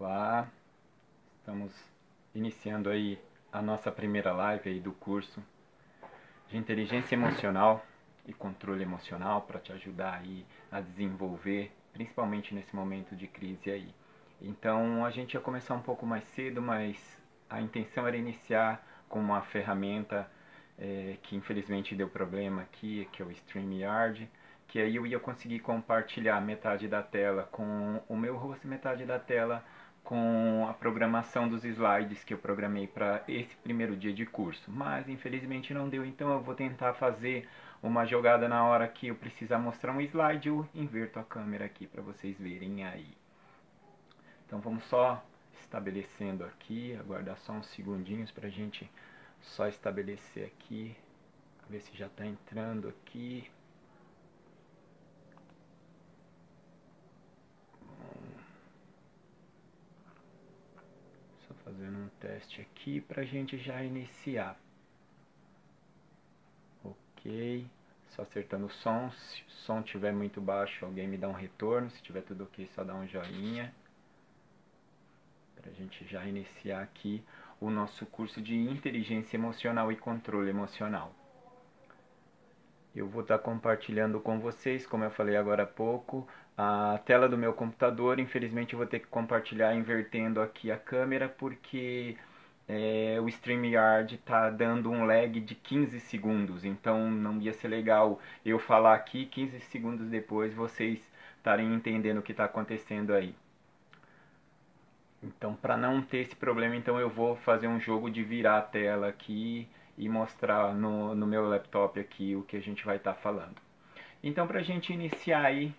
Olá, estamos iniciando aí a nossa primeira live aí do curso de inteligência emocional e controle emocional para te ajudar aí a desenvolver, principalmente nesse momento de crise aí. Então a gente ia começar um pouco mais cedo, mas a intenção era iniciar com uma ferramenta que infelizmente deu problema aqui, que é o StreamYard, que aí eu ia conseguir compartilhar metade da tela com o meu rosto e metade da tela com a programação dos slides que eu programei para esse primeiro dia de curso. Mas infelizmente não deu, então eu vou tentar fazer uma jogada na hora que eu precisar mostrar um slide, eu inverto a câmera aqui para vocês verem aí. Então vamos só estabelecendo aqui, aguardar só uns segundinhos para a gente só estabelecer aqui, ver se já está entrando aqui. Só fazendo um teste aqui para a gente já iniciar. Ok, só acertando o som. Se o som estiver muito baixo, alguém me dá um retorno. Se estiver tudo ok, só dá um joinha. Para a gente já iniciar aqui o nosso curso de inteligência emocional e controle emocional. Eu vou estar compartilhando com vocês, como eu falei agora há pouco, a tela do meu computador. Infelizmente eu vou ter que compartilhar invertendo aqui a câmera, porque o StreamYard está dando um lag de 15 segundos. Então não ia ser legal eu falar aqui 15 segundos depois vocês estarem entendendo o que está acontecendo aí. Então, para não ter esse problema, então eu vou fazer um jogo de virar a tela aqui e mostrar no meu laptop aqui o que a gente vai estar falando. Então, para a gente iniciar aí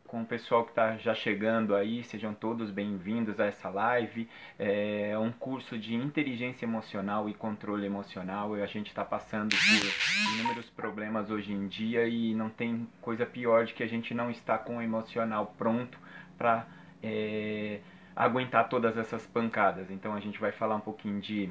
com o pessoal que está já chegando aí, sejam todos bem-vindos a essa live. É um curso de inteligência emocional e controle emocional. A gente está passando por inúmeros problemas hoje em dia e não tem coisa pior de que a gente não estar com o emocional pronto para aguentar todas essas pancadas. Então a gente vai falar um pouquinho de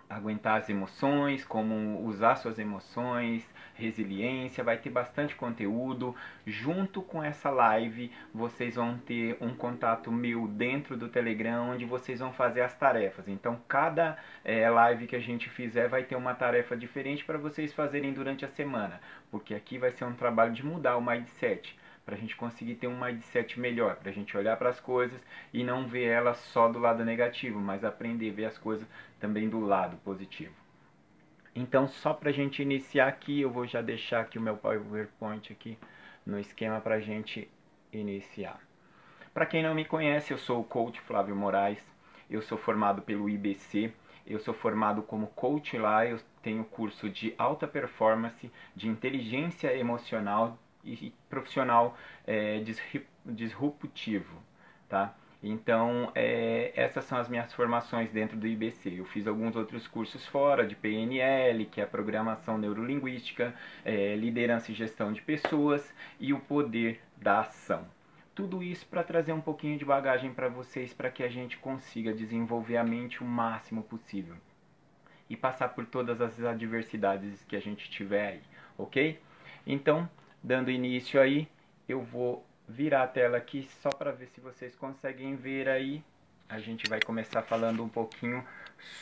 aguentar as emoções, como usar suas emoções, resiliência, vai ter bastante conteúdo. Junto com essa live, vocês vão ter um contato meu dentro do Telegram, onde vocês vão fazer as tarefas. Então, cada live que a gente fizer vai ter uma tarefa diferente para vocês fazerem durante a semana, porque aqui vai ser um trabalho de mudar o mindset, para a gente conseguir ter um mindset melhor, para a gente olhar para as coisas e não ver elas só do lado negativo, mas aprender a ver as coisas também do lado positivo. Então, só para a gente iniciar aqui, eu vou já deixar aqui o meu PowerPoint aqui no esquema para a gente iniciar. Para quem não me conhece, eu sou o coach Flávio Moraes, eu sou formado pelo IBC, eu sou formado como coach lá, eu tenho curso de alta performance, de inteligência emocional e profissional disruptivo, tá? Então, essas são as minhas formações dentro do IBC. Eu fiz alguns outros cursos fora, de PNL, que é a Programação Neurolinguística, Liderança e Gestão de Pessoas e o Poder da Ação. Tudo isso para trazer um pouquinho de bagagem para vocês, para que a gente consiga desenvolver a mente o máximo possível e passar por todas as adversidades que a gente tiver aí, ok? Então, dando início aí, eu vou virar a tela aqui só para ver se vocês conseguem ver aí. A gente vai começar falando um pouquinho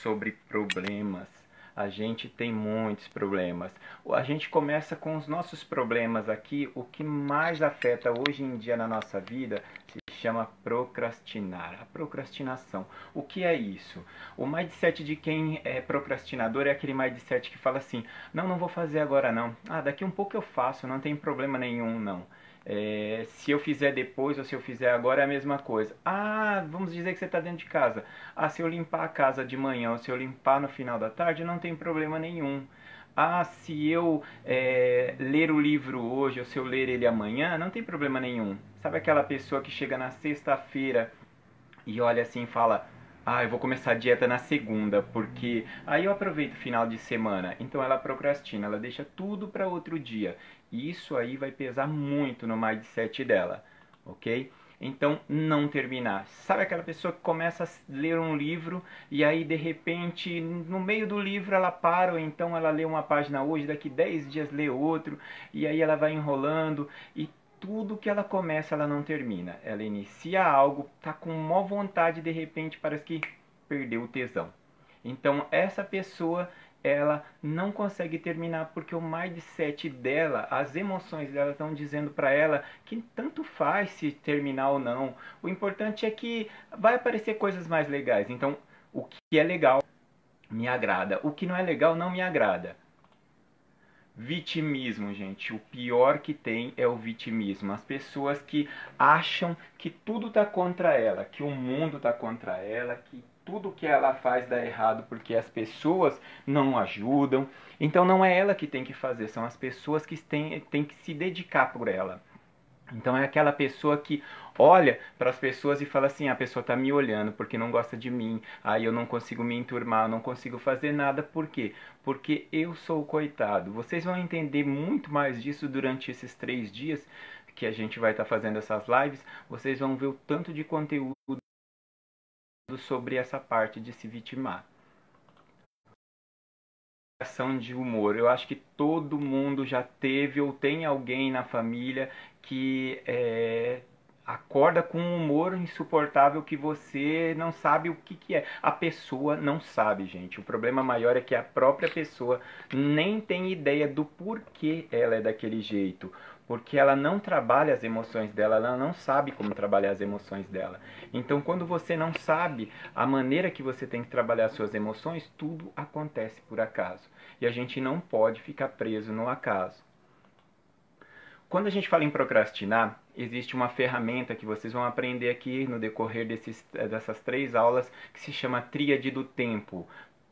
sobre problemas. A gente tem muitos problemas. A gente começa com os nossos problemas aqui. O que mais afeta hoje em dia na nossa vida se chama procrastinar, a procrastinação. O que é isso? O mindset de quem é procrastinador é aquele mindset que fala assim: não vou fazer agora não. Daqui um pouco eu faço, não tem problema nenhum não. Se eu fizer depois ou se eu fizer agora é a mesma coisa. Vamos dizer que você está dentro de casa. Se eu limpar a casa de manhã ou se eu limpar no final da tarde, não tem problema nenhum. Se eu ler o livro hoje ou se eu ler ele amanhã, não tem problema nenhum. Sabe aquela pessoa que chega na sexta-feira e olha assim e fala: eu vou começar a dieta na segunda, porque aí eu aproveito o final de semana. Então ela procrastina, ela deixa tudo para outro dia. E isso aí vai pesar muito no mindset dela, ok? Então, não terminar. Sabe aquela pessoa que começa a ler um livro e aí, de repente, no meio do livro ela para, ou então ela lê uma página hoje, daqui 10 dias lê outro, e aí ela vai enrolando e tudo que ela começa, ela não termina. Ela inicia algo, tá com maior vontade, de repente parece que perdeu o tesão. Então essa pessoa, ela não consegue terminar porque o mindset dela, as emoções dela estão dizendo para ela que tanto faz se terminar ou não. O importante é que vai aparecer coisas mais legais. Então, o que é legal me agrada, o que não é legal não me agrada. Vitimismo, gente. O pior que tem é o vitimismo. As pessoas que acham que tudo tá contra ela, que o mundo tá contra ela, que tudo que ela faz dá errado porque as pessoas não ajudam. Então não é ela que tem que fazer, são as pessoas que têm que se dedicar por ela. Então é aquela pessoa que olha para as pessoas e fala assim: a pessoa está me olhando porque não gosta de mim, aí eu não consigo me enturmar, eu não consigo fazer nada. Por quê? Porque eu sou o coitado. Vocês vão entender muito mais disso durante esses 3 dias que a gente vai estar fazendo essas lives. Vocês vão ver o tanto de conteúdo sobre essa parte de se vitimar. De humor. Eu acho que todo mundo já teve ou tem alguém na família que acorda com um humor insuportável que você não sabe o que é. A pessoa não sabe, gente. O problema maior é que a própria pessoa nem tem ideia do porquê ela é daquele jeito. Porque ela não trabalha as emoções dela, ela não sabe como trabalhar as emoções dela. Então, quando você não sabe a maneira que você tem que trabalhar as suas emoções, tudo acontece por acaso. E a gente não pode ficar preso no acaso. Quando a gente fala em procrastinar, existe uma ferramenta que vocês vão aprender aqui no decorrer dessas 3 aulas que se chama Tríade do Tempo.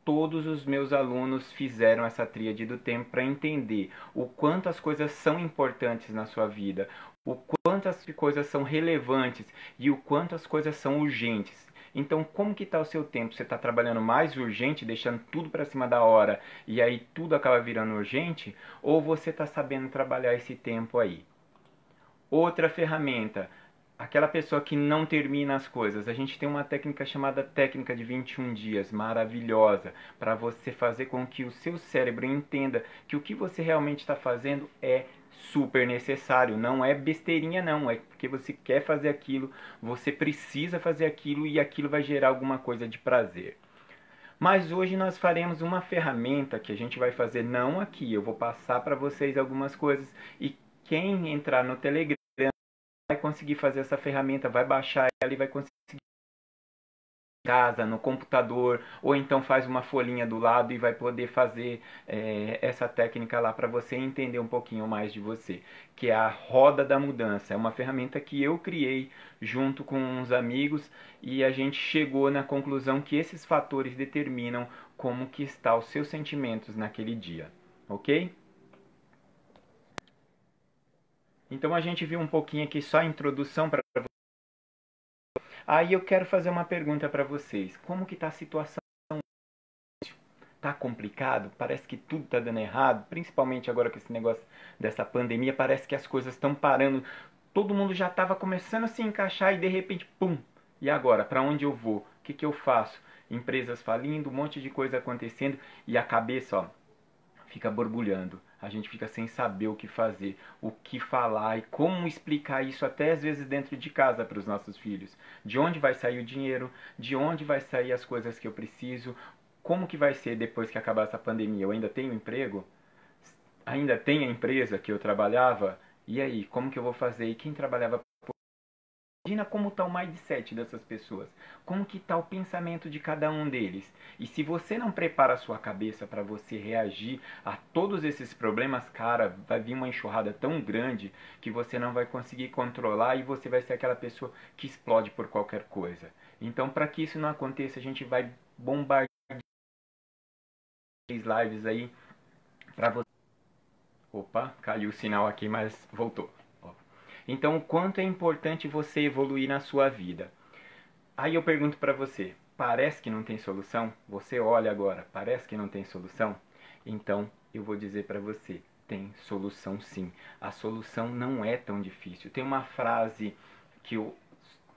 Todos os meus alunos fizeram essa tríade do tempo para entender o quanto as coisas são importantes na sua vida, o quanto as coisas são relevantes e o quanto as coisas são urgentes. Então, como que está o seu tempo? Você está trabalhando mais urgente, deixando tudo para cima da hora e aí tudo acaba virando urgente? Ou você está sabendo trabalhar esse tempo aí? Outra ferramenta, aquela pessoa que não termina as coisas. A gente tem uma técnica chamada técnica de 21 dias, maravilhosa, para você fazer com que o seu cérebro entenda que o que você realmente está fazendo é super necessário, não é besteirinha não, é porque você quer fazer aquilo, você precisa fazer aquilo e aquilo vai gerar alguma coisa de prazer. Mas hoje nós faremos uma ferramenta que a gente vai fazer não aqui, eu vou passar para vocês algumas coisas e quem entrar no Telegram vai conseguir fazer essa ferramenta, vai baixar ela e vai conseguir em casa, no computador, ou então faz uma folhinha do lado e vai poder fazer essa técnica lá para você entender um pouquinho mais de você, que é a roda da mudança. É uma ferramenta que eu criei junto com uns amigos e a gente chegou na conclusão que esses fatores determinam como que está os seus sentimentos naquele dia, ok? Então a gente viu um pouquinho aqui só a introdução para. Aí eu quero fazer uma pergunta para vocês. Como que está a situação? Tá complicado? Parece que tudo está dando errado, principalmente agora com esse negócio dessa pandemia, parece que as coisas estão parando. Todo mundo já estava começando a se encaixar e de repente, pum! E agora? Para onde eu vou? O que que eu faço? Empresas falindo, um monte de coisa acontecendo e a cabeça, ó, fica borbulhando. A gente fica sem saber o que fazer, o que falar e como explicar isso até às vezes dentro de casa para os nossos filhos. De onde vai sair o dinheiro? De onde vai sair as coisas que eu preciso? Como que vai ser depois que acabar essa pandemia? Eu ainda tenho emprego? Ainda tenho a empresa que eu trabalhava? E aí, como que eu vou fazer? E quem trabalhava. Imagina como está o mindset dessas pessoas, como que está o pensamento de cada um deles. E se você não prepara a sua cabeça para você reagir a todos esses problemas, cara, vai vir uma enxurrada tão grande que você não vai conseguir controlar e você vai ser aquela pessoa que explode por qualquer coisa. Então, para que isso não aconteça, a gente vai bombardear lives aí para você. Opa, caiu o sinal aqui, mas voltou. Então, o quanto é importante você evoluir na sua vida. Aí eu pergunto para você, parece que não tem solução? Você olha agora, parece que não tem solução? Então eu vou dizer para você, tem solução sim. A solução não é tão difícil. Tem uma frase que eu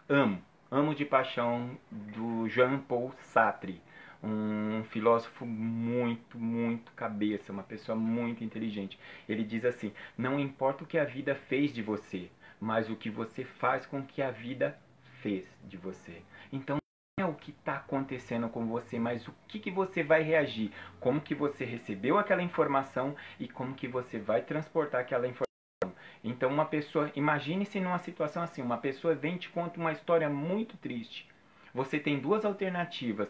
amo de paixão do Jean Paul Sartre. um filósofo muito, muito cabeça, uma pessoa muito inteligente. Ele diz assim: não importa o que a vida fez de você, mas o que você faz com que a vida fez de você. Então, não é o que está acontecendo com você, mas o que você vai reagir, como que você recebeu aquela informação e como que você vai transportar aquela informação. Então, uma pessoa, imagine-se numa situação assim, uma pessoa vem e te conta uma história muito triste. Você tem duas alternativas: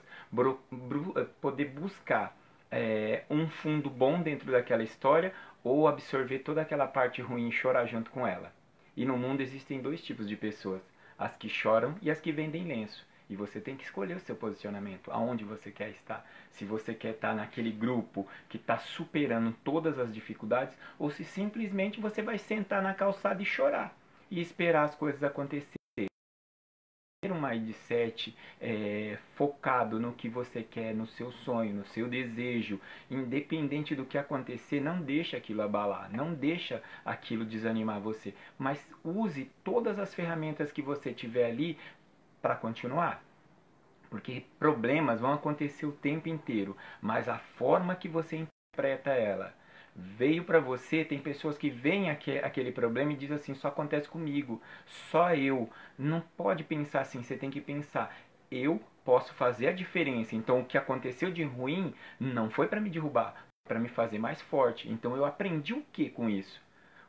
poder buscar um fundo bom dentro daquela história ou absorver toda aquela parte ruim e chorar junto com ela. E no mundo existem dois tipos de pessoas: as que choram e as que vendem lenço. E você tem que escolher o seu posicionamento, aonde você quer estar. Se você quer estar naquele grupo que está superando todas as dificuldades, ou se simplesmente você vai sentar na calçada e chorar e esperar as coisas acontecerem. Ter um mindset focado no que você quer, no seu sonho, no seu desejo, independente do que acontecer, não deixa aquilo abalar, não deixa aquilo desanimar você, mas use todas as ferramentas que você tiver ali para continuar. Porque problemas vão acontecer o tempo inteiro, mas a forma que você interpreta ela veio para você. Tem pessoas que veem aquele problema e dizem assim: só acontece comigo, só eu. Não pode pensar assim, você tem que pensar: eu posso fazer a diferença. Então o que aconteceu de ruim não foi para me derrubar, foi para me fazer mais forte. Então eu aprendi o que com isso?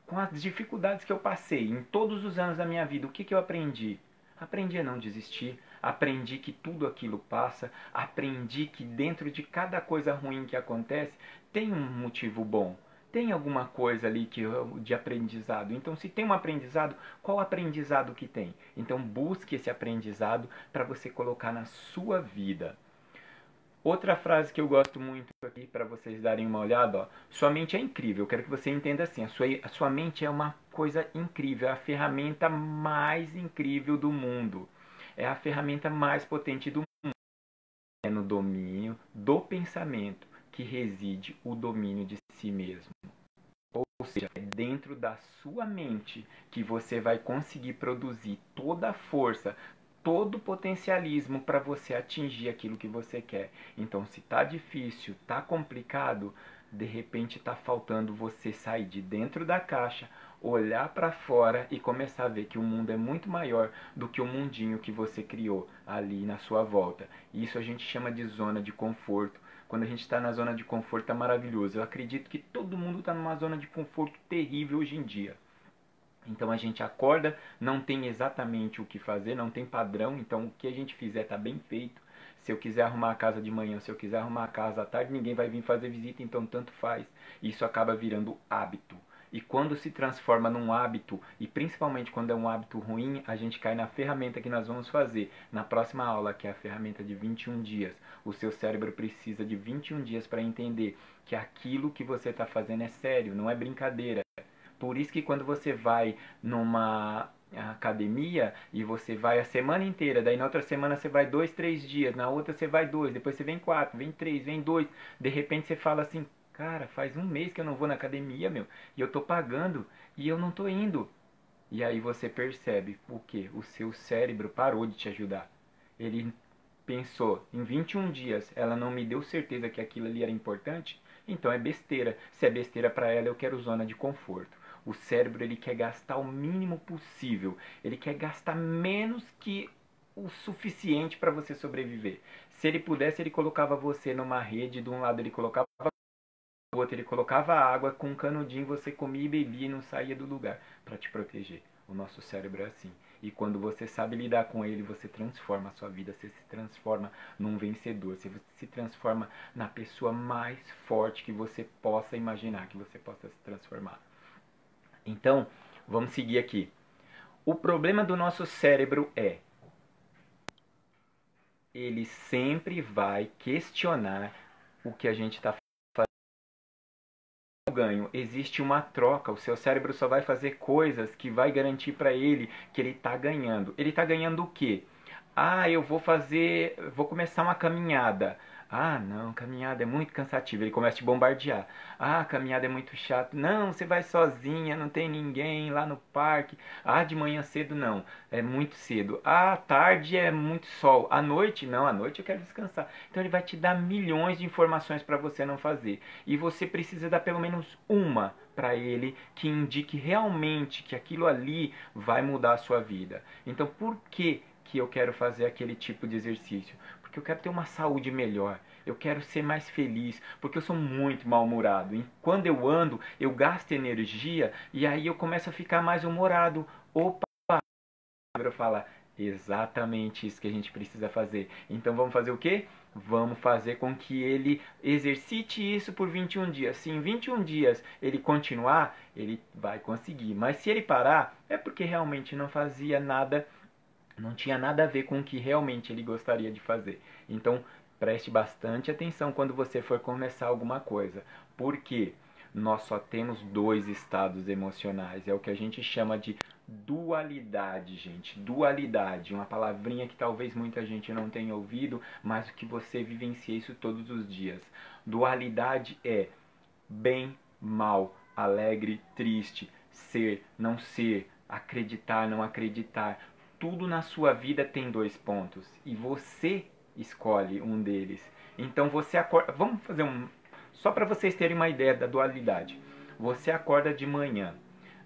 Com as dificuldades que eu passei em todos os anos da minha vida, o que eu aprendi? Aprendi a não desistir, aprendi que tudo aquilo passa, aprendi que dentro de cada coisa ruim que acontece tem um motivo bom, tem alguma coisa ali de aprendizado. Então, se tem um aprendizado, qual aprendizado que tem? Então, busque esse aprendizado para você colocar na sua vida. Outra frase que eu gosto muito aqui para vocês darem uma olhada: ó, sua mente é incrível. Eu quero que você entenda assim: a sua mente é uma coisa incrível, é a ferramenta mais incrível do mundo, é a ferramenta mais potente do mundo. É no domínio do pensamento que reside o domínio de si mesmo. Ou seja, é dentro da sua mente que você vai conseguir produzir toda a força, todo o potencialismo para você atingir aquilo que você quer. Então, se tá difícil, tá complicado, de repente tá faltando você sair de dentro da caixa, olhar para fora e começar a ver que o mundo é muito maior do que o mundinho que você criou ali na sua volta. Isso a gente chama de zona de conforto. Quando a gente está na zona de conforto é maravilhoso. Eu acredito que todo mundo está numa zona de conforto terrível hoje em dia. Então a gente acorda, não tem exatamente o que fazer, não tem padrão, então o que a gente fizer está bem feito. Se eu quiser arrumar a casa de manhã, se eu quiser arrumar a casa à tarde, ninguém vai vir fazer visita, então tanto faz. Isso acaba virando hábito. E quando se transforma num hábito, e principalmente quando é um hábito ruim, a gente cai na ferramenta que nós vamos fazer na próxima aula, que é a ferramenta de 21 dias. O seu cérebro precisa de 21 dias para entender que aquilo que você está fazendo é sério, não é brincadeira. Por isso que quando você vai numa academia e você vai a semana inteira, daí na outra semana você vai 2, 3 dias, na outra você vai 2, depois você vem 4, vem 3, vem 2, de repente você fala assim: cara, faz um mês que eu não vou na academia, meu, e eu tô pagando e eu não tô indo. E aí você percebe o que? O seu cérebro parou de te ajudar. Ele pensou: em 21 dias ela não me deu certeza que aquilo ali era importante, então é besteira. Se é besteira para ela, eu quero zona de conforto. O cérebro, ele quer gastar o mínimo possível, ele quer gastar menos que o suficiente para você sobreviver. Se ele pudesse, ele colocava você numa rede, de um lado ele colocava, do outro ele colocava água, com um canudinho você comia e bebia e não saía do lugar para te proteger. O nosso cérebro é assim. E quando você sabe lidar com ele, você transforma a sua vida, você se transforma num vencedor, você se transforma na pessoa mais forte que você possa imaginar, que você possa se transformar. Então, vamos seguir aqui. O problema do nosso cérebro é: ele sempre vai questionar o que a gente está fazendo. Ganho, existe uma troca. O seu cérebro só vai fazer coisas que vai garantir para ele que ele está ganhando. Ele está ganhando o quê? Ah, eu vou começar uma caminhada. Ah, não, caminhada é muito cansativa. Ele começa a te bombardear. Ah, caminhada é muito chato. Não, você vai sozinha, não tem ninguém lá no parque. Ah, de manhã cedo não, é muito cedo. Ah, à tarde é muito sol. À noite, não, à noite eu quero descansar. Então ele vai te dar milhões de informações para você não fazer. E você precisa dar pelo menos uma para ele que indique realmente que aquilo ali vai mudar a sua vida. Então, por que eu quero fazer aquele tipo de exercício? Porque eu quero ter uma saúde melhor, eu quero ser mais feliz, porque eu sou muito mal-humorado. E quando eu ando, eu gasto energia e aí eu começo a ficar mais humorado. Opa, eu falo, exatamente isso que a gente precisa fazer. Então vamos fazer o quê? Vamos fazer com que ele exercite isso por 21 dias. Se em 21 dias ele continuar, ele vai conseguir. Mas se ele parar, é porque realmente não fazia nada, não tinha nada a ver com o que realmente ele gostaria de fazer. Então, preste bastante atenção quando você for começar alguma coisa. Por quê? Nós só temos dois estados emocionais. É o que a gente chama de dualidade, gente. Dualidade, uma palavrinha que talvez muita gente não tenha ouvido, mas que você vivencia isso todos os dias. Dualidade é bem, mal, alegre, triste, ser, não ser, acreditar, não acreditar. Tudo na sua vida tem dois pontos e você escolhe um deles. Então você acorda. Vamos fazer um. Só para vocês terem uma ideia da dualidade. Você acorda de manhã.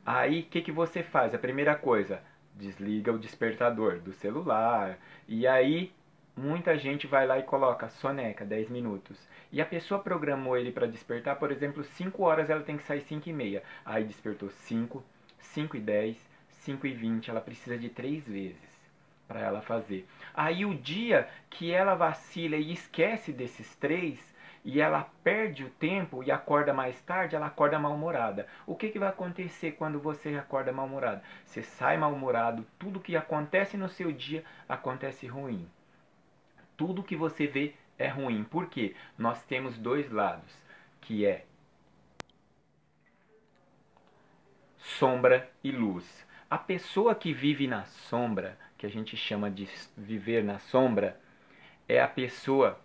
Aí o que você faz? A primeira coisa, desliga o despertador do celular. E aí muita gente vai lá e coloca soneca 10 minutos. E a pessoa programou ele para despertar, por exemplo, 5 horas ela tem que sair 5 e meia. Aí despertou 5, 5 e 10, 5 e 20. Ela precisa de 3 vezes para ela fazer. Aí o dia que ela vacila e esquece desses três, e ela perde o tempo e acorda mais tarde, ela acorda mal-humorada. O que vai acontecer quando você acorda mal-humorado? Você sai mal-humorado, tudo que acontece no seu dia acontece ruim. Tudo que você vê é ruim. Por quê? Nós temos dois lados, que é sombra e luz. A pessoa que vive na sombra, que a gente chama de viver na sombra, é a pessoa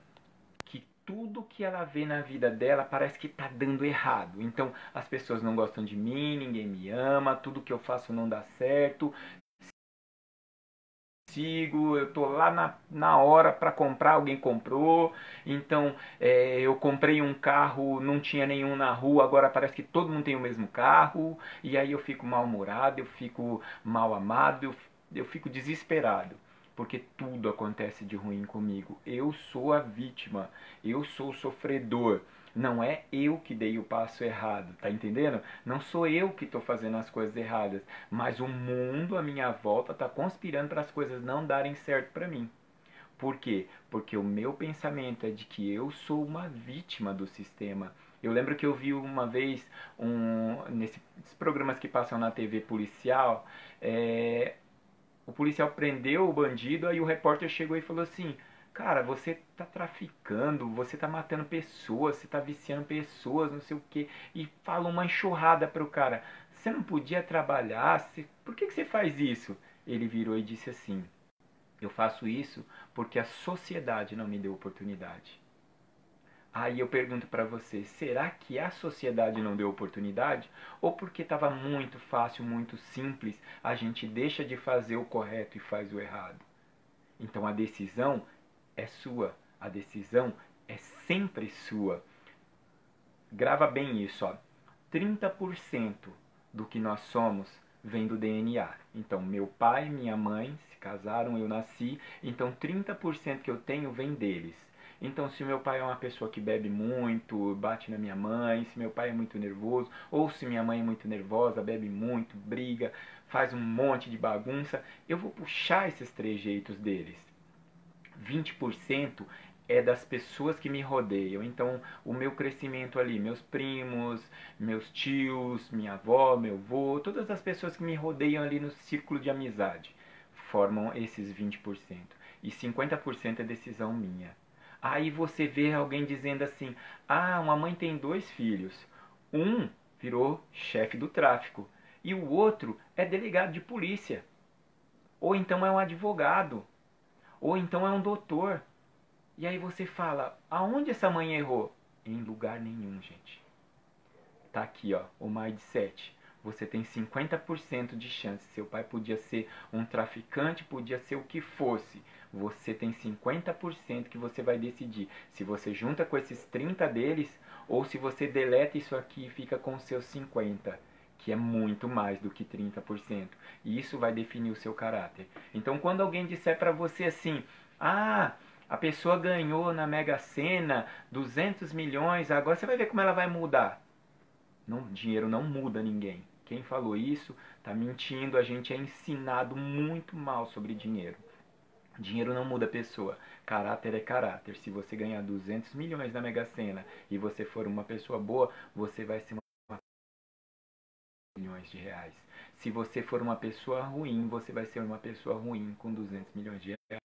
que tudo que ela vê na vida dela parece que está dando errado. Então as pessoas não gostam de mim, ninguém me ama, tudo que eu faço não dá certo, eu tô lá na hora para comprar, alguém comprou, então eu comprei um carro, não tinha nenhum na rua, agora parece que todo mundo tem o mesmo carro, e aí eu fico mal-humorado, eu fico mal amado, eu fico desesperado, porque tudo acontece de ruim comigo. Eu sou a vítima, eu sou o sofredor. Não é eu que dei o passo errado, tá entendendo? Não sou eu que estou fazendo as coisas erradas, mas o mundo à minha volta está conspirando para as coisas não darem certo para mim. Por quê? Porque o meu pensamento é de que eu sou uma vítima do sistema. Eu lembro que eu vi uma vez nesses programas que passam na TV policial, o policial prendeu o bandido, aí o repórter chegou e falou assim: cara, você tá traficando, você tá matando pessoas, você tá viciando pessoas, não sei o que, e fala uma enxurrada pro cara: você não podia trabalhar, por que você faz isso? Ele virou e disse assim: eu faço isso porque a sociedade não me deu oportunidade. Aí eu pergunto para você, será que a sociedade não deu oportunidade? Ou porque estava muito fácil, muito simples, a gente deixa de fazer o correto e faz o errado? Então a decisão é sua, a decisão é sempre sua. Grava bem isso, ó. 30% do que nós somos vem do DNA. Então, meu pai e minha mãe se casaram, eu nasci, então 30% que eu tenho vem deles. Então, se meu pai é uma pessoa que bebe muito, bate na minha mãe, se meu pai é muito nervoso, ou se minha mãe é muito nervosa, bebe muito, briga, faz um monte de bagunça, eu vou puxar esses trejeitos deles. 20% é das pessoas que me rodeiam. Então, o meu crescimento ali, meus primos, meus tios, minha avó, meu avô, todas as pessoas que me rodeiam ali no círculo de amizade, formam esses 20%. E 50% é decisão minha. Aí você vê alguém dizendo assim: ah, uma mãe tem 2 filhos. Um virou chefe do tráfico e o outro é delegado de polícia. Ou então é um advogado. Ou então é um doutor. E aí você fala, aonde essa mãe errou? Em lugar nenhum, gente. Tá aqui, ó, o mindset. Você tem 50% de chance. Seu pai podia ser um traficante, podia ser o que fosse. Você tem 50% que você vai decidir se você junta com esses 30 deles ou se você deleta isso aqui e fica com os seus 50, que é muito mais do que 30%. E isso vai definir o seu caráter. Então, quando alguém disser para você assim: "Ah, a pessoa ganhou na Mega Sena 200 milhões, agora você vai ver como ela vai mudar." Não, dinheiro não muda ninguém. Quem falou isso está mentindo. A gente é ensinado muito mal sobre dinheiro. Dinheiro não muda a pessoa. Caráter é caráter. Se você ganhar 200 milhões na Mega Sena e você for uma pessoa boa, você vai ser uma milhões de reais. Se você for uma pessoa ruim, você vai ser uma pessoa ruim com 200 milhões de reais.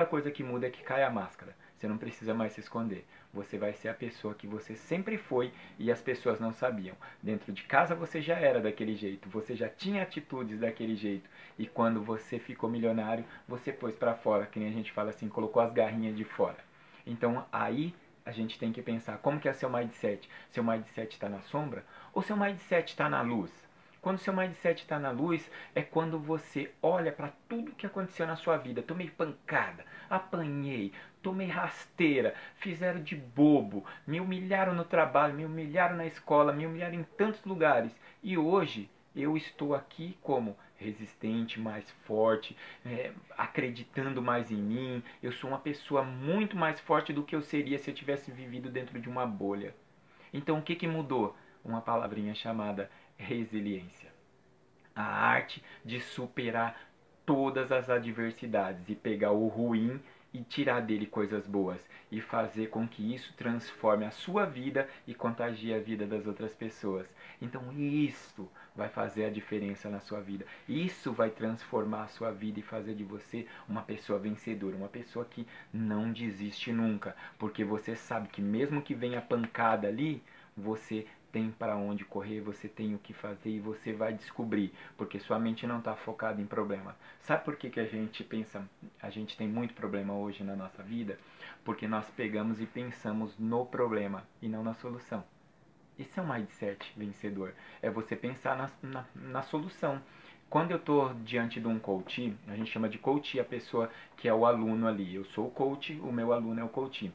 A coisa que muda é que cai a máscara. Você não precisa mais se esconder. Você vai ser a pessoa que você sempre foi e as pessoas não sabiam. Dentro de casa você já era daquele jeito, você já tinha atitudes daquele jeito. E quando você ficou milionário, você pôs pra fora, que nem a gente fala assim, colocou as garrinhas de fora. Então aí a gente tem que pensar, como que é seu mindset? Seu mindset está na sombra ou seu mindset está na luz? Quando seu mindset está na luz, é quando você olha para tudo que aconteceu na sua vida. Tomei pancada, apanhei, tomei rasteira, fizeram de bobo, me humilharam no trabalho, me humilharam na escola, me humilharam em tantos lugares. E hoje eu estou aqui como resistente, mais forte, acreditando mais em mim. Eu sou uma pessoa muito mais forte do que eu seria se eu tivesse vivido dentro de uma bolha. Então o que mudou? Uma palavrinha chamada resiliência. A arte de superar todas as adversidades e pegar o ruim e tirar dele coisas boas e fazer com que isso transforme a sua vida e contagie a vida das outras pessoas. Então isso vai fazer a diferença na sua vida. Isso vai transformar a sua vida e fazer de você uma pessoa vencedora, uma pessoa que não desiste nunca, porque você sabe que mesmo que venha pancada ali, você tem para onde correr, você tem o que fazer e você vai descobrir, porque sua mente não está focada em problema. Sabe por que a gente pensa, a gente tem muito problema hoje na nossa vida? Porque nós pegamos e pensamos no problema e não na solução. Esse é um mindset vencedor, é você pensar na solução. Quando eu estou diante de um coach, a gente chama de coach a pessoa que é o aluno ali. Eu sou o coach, o meu aluno é o coach.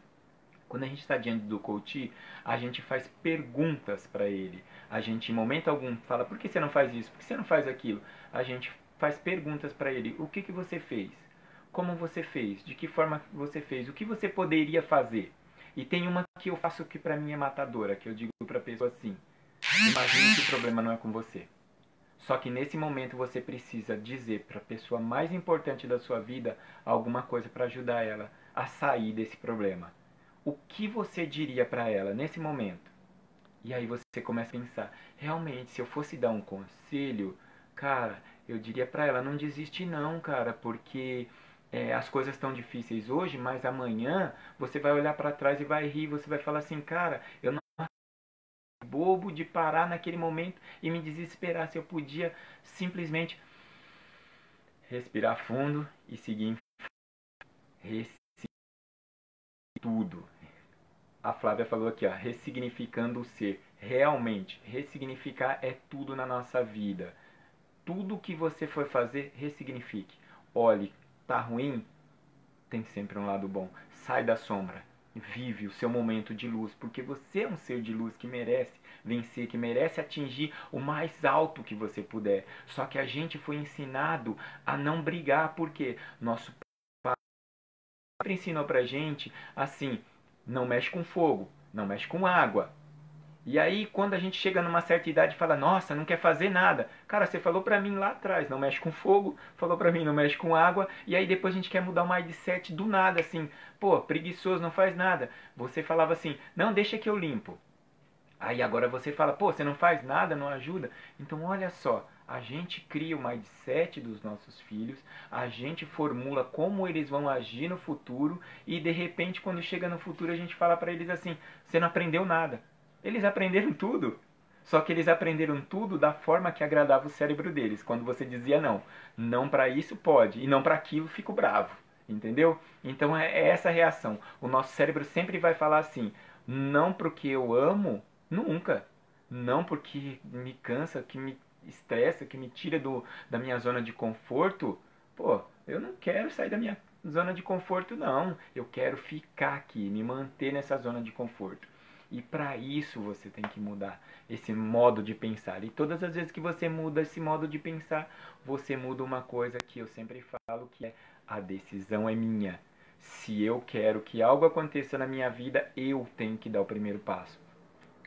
Quando a gente está diante do coach, a gente faz perguntas para ele. A gente, em momento algum, fala: por que você não faz isso? Por que você não faz aquilo? A gente faz perguntas para ele. O que você fez? Como você fez? De que forma você fez? O que você poderia fazer? E tem uma que eu faço que para mim é matadora, que eu digo para a pessoa assim: imagine que o problema não é com você. Só que nesse momento você precisa dizer para a pessoa mais importante da sua vida alguma coisa para ajudar ela a sair desse problema. O que você diria para ela nesse momento? E aí você começa a pensar: realmente, se eu fosse dar um conselho, cara, eu diria para ela: não desiste não, cara, porque as coisas estão difíceis hoje, mas amanhã você vai olhar para trás e vai rir, você vai falar assim: cara, eu não fui bobo de parar naquele momento e me desesperar, se eu podia simplesmente respirar fundo e seguir em tudo. A Flávia falou aqui, ó, ressignificando o ser. Realmente, ressignificar é tudo na nossa vida. Tudo que você for fazer, ressignifique. Olhe, tá ruim? Tem sempre um lado bom. Sai da sombra. Vive o seu momento de luz, porque você é um ser de luz que merece vencer, que merece atingir o mais alto que você puder. Só que a gente foi ensinado a não brigar, porque nosso pai sempre ensinou pra gente assim: não mexe com fogo, não mexe com água. E aí, quando a gente chega numa certa idade e fala: nossa, não quer fazer nada. Cara, você falou pra mim lá atrás, não mexe com fogo, falou pra mim, não mexe com água, e aí depois a gente quer mudar o mindset do nada, assim: pô, preguiçoso, não faz nada. Você falava assim: não, deixa que eu limpo. Aí agora você fala: pô, você não faz nada, não ajuda. Então olha só, a gente cria o mindset dos nossos filhos, a gente formula como eles vão agir no futuro e de repente quando chega no futuro a gente fala para eles assim: você não aprendeu nada. Eles aprenderam tudo. Só que eles aprenderam tudo da forma que agradava o cérebro deles. Quando você dizia não, não para isso pode e não para aquilo, fico bravo. entendeu? Então é essa reação. O nosso cérebro sempre vai falar assim, não porque eu amo, nunca. Não porque me cansa, que me estressa, que me tira da minha zona de conforto. Pô, eu não quero sair da minha zona de conforto, não. Eu quero ficar aqui, me manter nessa zona de conforto. E para isso você tem que mudar esse modo de pensar. E todas as vezes que você muda esse modo de pensar, você muda uma coisa que eu sempre falo, que é a decisão é minha. Se eu quero que algo aconteça na minha vida, eu tenho que dar o primeiro passo.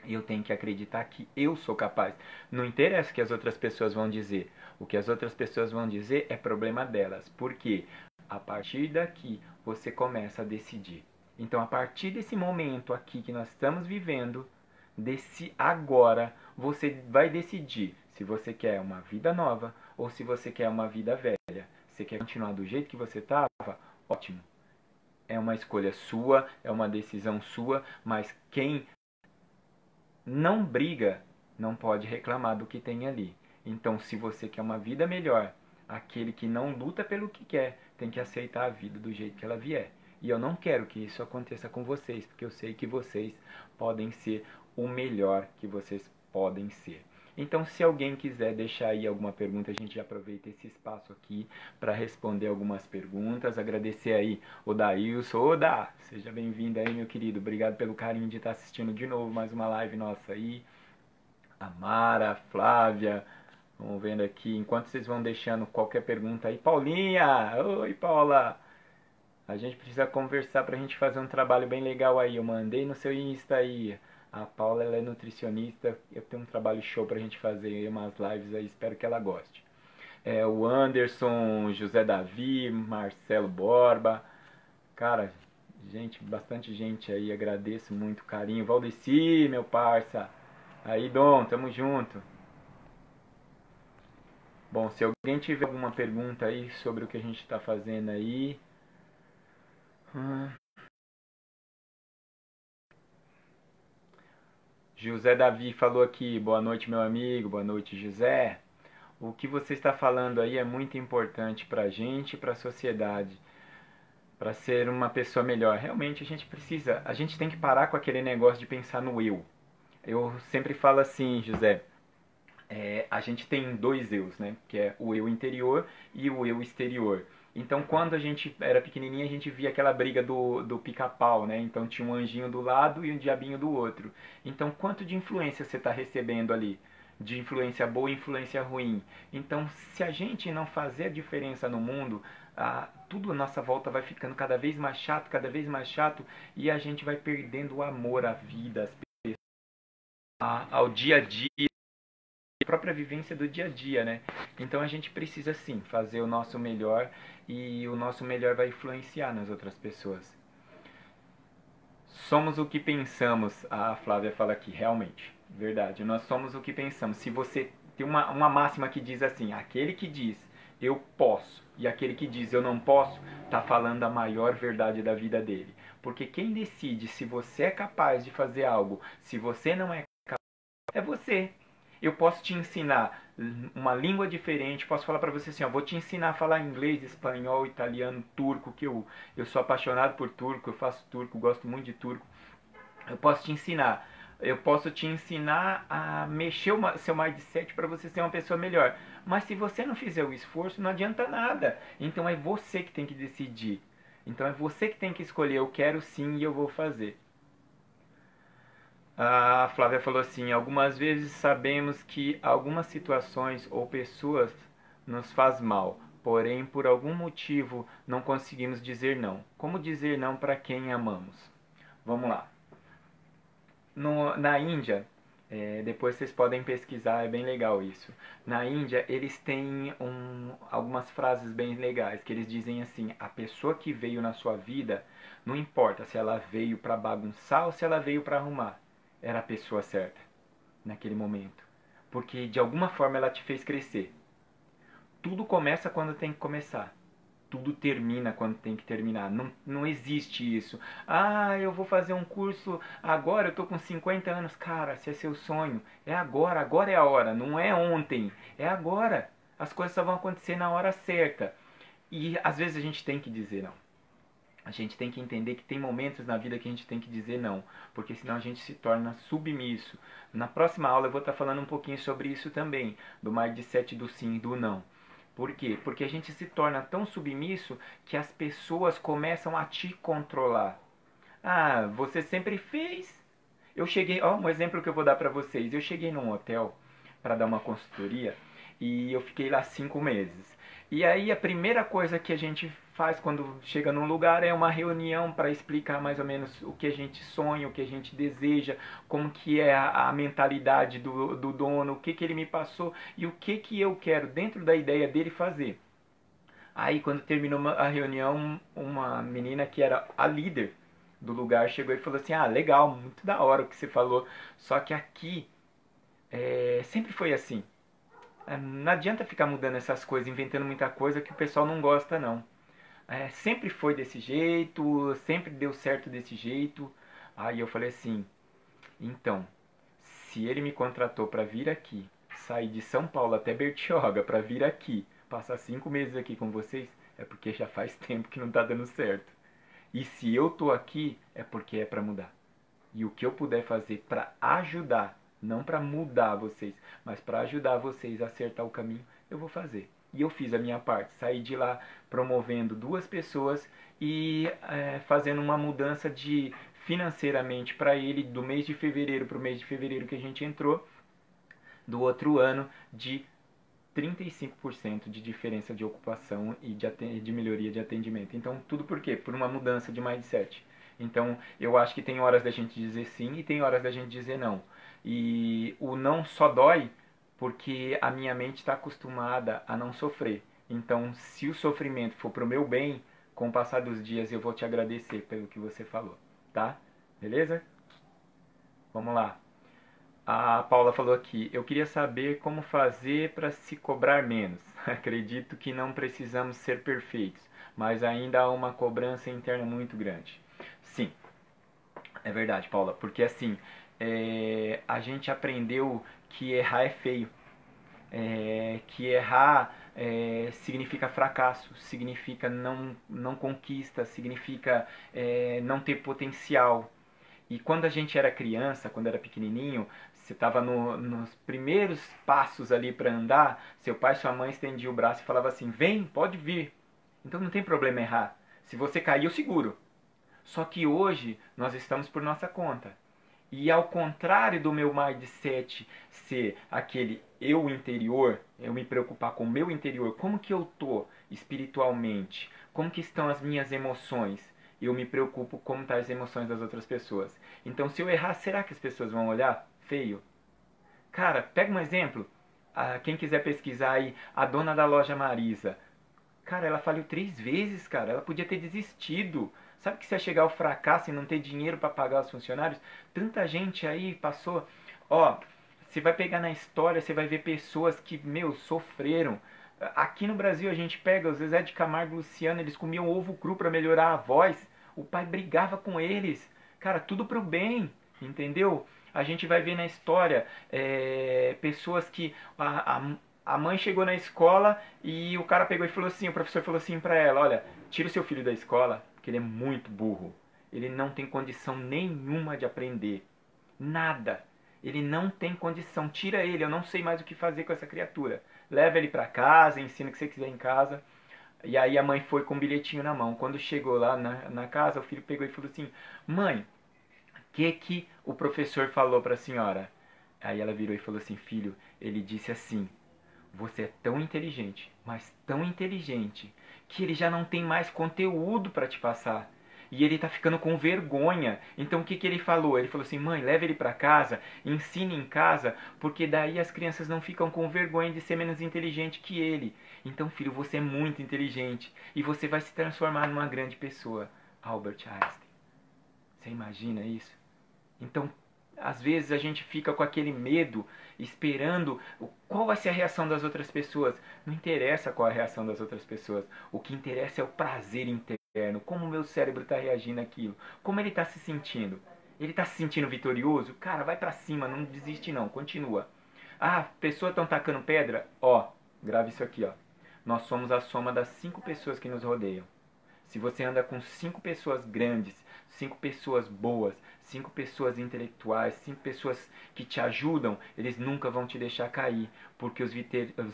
Eu tenho que acreditar que eu sou capaz. Não interessa o que as outras pessoas vão dizer. O que as outras pessoas vão dizer é problema delas. Por quê? A partir daqui você começa a decidir. Então, a partir desse momento aqui que nós estamos vivendo, desse agora, você vai decidir se você quer uma vida nova ou se você quer uma vida velha. Você quer continuar do jeito que você estava? Ótimo. É uma escolha sua, é uma decisão sua, mas quem não briga não pode reclamar do que tem ali. Então, se você quer uma vida melhor, aquele que não luta pelo que quer tem que aceitar a vida do jeito que ela vier. E eu não quero que isso aconteça com vocês, porque eu sei que vocês podem ser o melhor que vocês podem ser. Então, se alguém quiser deixar aí alguma pergunta, a gente aproveita esse espaço aqui para responder algumas perguntas. Agradecer aí o Daílson. Ô, Dá, seja bem-vindo aí, meu querido. Obrigado pelo carinho de estar assistindo de novo mais uma live nossa aí. A Mara, a Flávia, vamos vendo aqui. Enquanto vocês vão deixando qualquer pergunta aí. Paulinha! Oi, Paula! A gente precisa conversar pra gente fazer um trabalho bem legal aí. Eu mandei no seu Insta aí. A Paula, ela é nutricionista. Eu tenho um trabalho show pra gente fazer umas lives aí. Espero que ela goste. O Anderson, José Davi, Marcelo Borba. Cara, gente, bastante gente aí. Agradeço muito o carinho. Valdeci, meu parça. Aí, Dom, tamo junto. Bom, se alguém tiver alguma pergunta aí sobre o que a gente está fazendo aí. José Davi falou aqui, boa noite, meu amigo, boa noite, José. O que você está falando aí é muito importante para a gente e para a sociedade, para ser uma pessoa melhor. Realmente a gente tem que parar com aquele negócio de pensar no eu. Eu sempre falo assim, José, a gente tem dois eus, né? Que é o eu interior e o eu exterior. Então, quando a gente era pequenininha, a gente via aquela briga do pica-pau, né? Então, tinha um anjinho do lado e um diabinho do outro. Então, quanto de influência você está recebendo ali? De influência boa e influência ruim. Então, se a gente não fazer a diferença no mundo, tudo à nossa volta vai ficando cada vez mais chato, e a gente vai perdendo o amor à vida, às pessoas, ao dia a dia, própria vivência do dia a dia, né? Então a gente precisa sim fazer o nosso melhor, e o nosso melhor vai influenciar nas outras pessoas. Somos o que pensamos, a Flávia fala aqui, realmente, verdade. Nós somos o que pensamos. Se você tem uma máxima que diz assim, aquele que diz eu posso e aquele que diz eu não posso, está falando a maior verdade da vida dele. Porque quem decide se você é capaz de fazer algo, se você não é capaz, é você. Eu posso te ensinar uma língua diferente, posso falar para você assim, ó, vou te ensinar a falar inglês, espanhol, italiano, turco, que eu sou apaixonado por turco, eu faço turco, gosto muito de turco. Eu posso te ensinar. Eu posso te ensinar a mexer o seu mindset para você ser uma pessoa melhor. Mas se você não fizer o esforço, não adianta nada. Então é você que tem que decidir. Então é você que tem que escolher, eu quero sim e eu vou fazer. A Flávia falou assim: algumas vezes sabemos que algumas situações ou pessoas nos faz mal, porém por algum motivo não conseguimos dizer não. Como dizer não para quem amamos? Vamos lá. Na Índia, depois vocês podem pesquisar, é bem legal isso. Na Índia, eles têm algumas frases bem legais, que eles dizem assim: a pessoa que veio na sua vida, não importa se ela veio para bagunçar ou se ela veio para arrumar, era a pessoa certa naquele momento. Porque de alguma forma ela te fez crescer. Tudo começa quando tem que começar. Tudo termina quando tem que terminar. Não, não existe isso. Ah, eu vou fazer um curso agora, eu tô com 50 anos. Cara, se é seu sonho, é agora. Agora é a hora. Não é ontem. É agora. As coisas só vão acontecer na hora certa. E às vezes a gente tem que dizer não. A gente tem que entender que tem momentos na vida que a gente tem que dizer não, porque senão a gente se torna submisso. Na próxima aula eu vou estar falando um pouquinho sobre isso também, do mindset do sim e do não. Por quê? Porque a gente se torna tão submisso que as pessoas começam a te controlar. Ah, você sempre fez. Eu cheguei, ó, um exemplo que eu vou dar para vocês. Eu cheguei num hotel para dar uma consultoria e eu fiquei lá 5 meses. E aí a primeira coisa que a gente faz quando chega num lugar é uma reunião para explicar mais ou menos o que a gente sonha, o que a gente deseja, como que é a mentalidade do dono, o que, que ele me passou e o que, que eu quero dentro da ideia dele fazer. Aí quando terminou a reunião, uma menina que era a líder do lugar chegou e falou assim: ah, legal, muito da hora o que você falou, só que aqui sempre foi assim. Não adianta ficar mudando essas coisas, inventando muita coisa que o pessoal não gosta, não. Sempre foi desse jeito, sempre deu certo desse jeito. Aí eu falei assim: então, se ele me contratou para vir aqui, sair de São Paulo até Bertioga para vir aqui, passar 5 meses aqui com vocês, é porque já faz tempo que não tá dando certo. E se eu tô aqui, é porque é para mudar. E o que eu puder fazer para ajudar, não para mudar vocês, mas para ajudar vocês a acertar o caminho, eu vou fazer. E eu fiz a minha parte, saí de lá promovendo 2 pessoas e fazendo uma mudança de financeiramente para ele do mês de fevereiro para o mês de fevereiro que a gente entrou, do outro ano de 35% de diferença de ocupação e de melhoria de atendimento. Então, tudo por quê? Por uma mudança de mindset. Então, eu acho que tem horas da gente dizer sim e tem horas da gente dizer não. E o não só dói porque a minha mente está acostumada a não sofrer. Então, se o sofrimento for para o meu bem, com o passar dos dias eu vou te agradecer pelo que você falou, tá? Beleza? Vamos lá. A Paula falou aqui: eu queria saber como fazer para se cobrar menos. Acredito que não precisamos ser perfeitos, mas ainda há uma cobrança interna muito grande. Sim, é verdade, Paula, porque assim, a gente aprendeu que errar é feio, que errar significa fracasso, significa não conquista, significa não ter potencial. E quando a gente era criança, quando era pequenininho, você estava nos primeiros passos ali para andar, seu pai e sua mãe estendiam o braço e falava assim: vem, pode vir. Então não tem problema errar. Se você cair, eu seguro. Só que hoje nós estamos por nossa conta. E ao contrário do meu mindset ser aquele eu interior, eu me preocupar com o meu interior, como que eu tô espiritualmente, como que estão as minhas emoções, eu me preocupo como estão as emoções das outras pessoas. Então se eu errar, será que as pessoas vão olhar feio? Cara, pega um exemplo. Quem quiser pesquisar aí, a dona da loja Marisa. Cara, ela faliu 3 vezes, cara. Ela podia ter desistido. Sabe que se ia chegar ao fracasso e não ter dinheiro para pagar os funcionários? Tanta gente aí passou. Ó, você vai pegar na história, você vai ver pessoas que, meu, sofreram. Aqui no Brasil a gente pega o Zezé de Camargo e Luciano, eles comiam ovo cru para melhorar a voz. O pai brigava com eles. Cara, tudo pro bem, entendeu? A gente vai ver na história pessoas que a mãe chegou na escola e o cara pegou e falou assim, o professor falou assim pra ela: olha, tira o seu filho da escola, porque ele é muito burro. Ele não tem condição nenhuma de aprender. Nada. Ele não tem condição. Tira ele, eu não sei mais o que fazer com essa criatura. Leva ele pra casa, ensina o que você quiser em casa. E aí a mãe foi com um bilhetinho na mão. Quando chegou lá na casa, o filho pegou e falou assim: mãe, o que o professor falou pra senhora? Aí ela virou e falou assim: filho, ele disse assim: você é tão inteligente, mas tão inteligente, que ele já não tem mais conteúdo para te passar. E ele tá ficando com vergonha. Então o que, que ele falou? Ele falou assim: mãe, leva ele para casa, ensine em casa, porque daí as crianças não ficam com vergonha de ser menos inteligente que ele. Então, filho, você é muito inteligente e você vai se transformar numa grande pessoa. Albert Einstein. Você imagina isso? Então, às vezes a gente fica com aquele medo, esperando qual vai ser a reação das outras pessoas. Não interessa qual é a reação das outras pessoas. O que interessa é o prazer interno. Como o meu cérebro está reagindo àquilo. Como ele está se sentindo. Ele está se sentindo vitorioso? Cara, vai para cima, não desiste não, continua. Ah, pessoas estão tacando pedra? Ó, grave isso aqui, ó. Nós somos a soma das 5 pessoas que nos rodeiam. Se você anda com 5 pessoas grandes, 5 pessoas boas, 5 pessoas intelectuais, 5 pessoas que te ajudam, eles nunca vão te deixar cair, porque os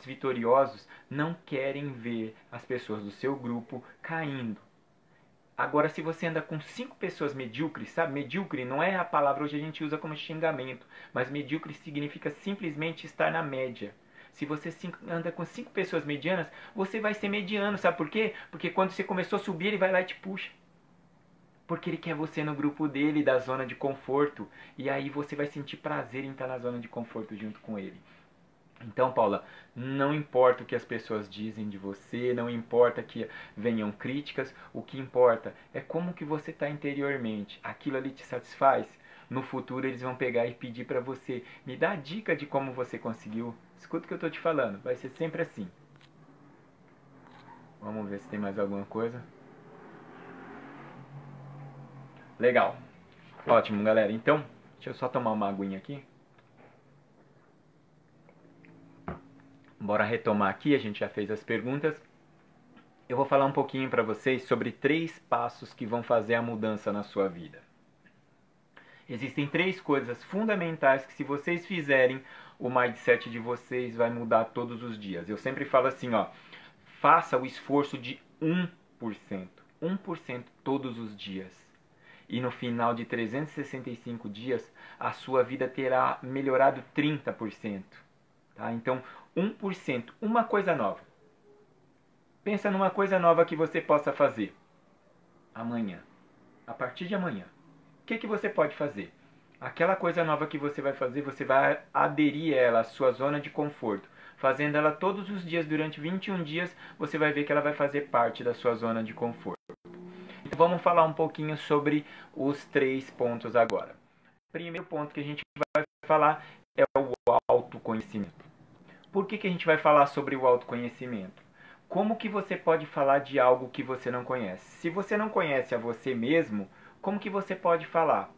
vitoriosos não querem ver as pessoas do seu grupo caindo. Agora, se você anda com 5 pessoas medíocres, sabe? Medíocre não é a palavra hoje a gente usa como xingamento, mas medíocre significa simplesmente estar na média. Se você anda com 5 pessoas medianas, você vai ser mediano, sabe por quê? Porque quando você começou a subir, ele vai lá e te puxa. Porque ele quer você no grupo dele, da zona de conforto. E aí você vai sentir prazer em estar na zona de conforto junto com ele. Então, Paula, não importa o que as pessoas dizem de você, não importa que venham críticas, o que importa é como que você está interiormente. Aquilo ali te satisfaz? No futuro eles vão pegar e pedir para você, me dá a dica de como você conseguiu. Escuta o que eu estou te falando, vai ser sempre assim. Vamos ver se tem mais alguma coisa. Legal. Ótimo, galera. Então, deixa eu só tomar uma aguinha aqui. Bora retomar aqui, a gente já fez as perguntas. Eu vou falar um pouquinho para vocês sobre 3 passos que vão fazer a mudança na sua vida. Existem 3 coisas fundamentais que se vocês fizerem, o mindset de vocês vai mudar todos os dias. Eu sempre falo assim, ó, faça o esforço de 1%. 1% todos os dias. E no final de 365 dias, a sua vida terá melhorado 30%. Tá? Então, 1%, uma coisa nova. Pensa numa coisa nova que você possa fazer amanhã, a partir de amanhã. O que você pode fazer? Aquela coisa nova que você vai fazer, você vai aderir ela à sua zona de conforto. Fazendo ela todos os dias durante 21 dias, você vai ver que ela vai fazer parte da sua zona de conforto. Então vamos falar um pouquinho sobre os 3 pontos agora. O primeiro ponto que a gente vai falar é o autoconhecimento. Por que a gente vai falar sobre o autoconhecimento? Como que você pode falar de algo que você não conhece? Se você não conhece a você mesmo, como que você pode falar?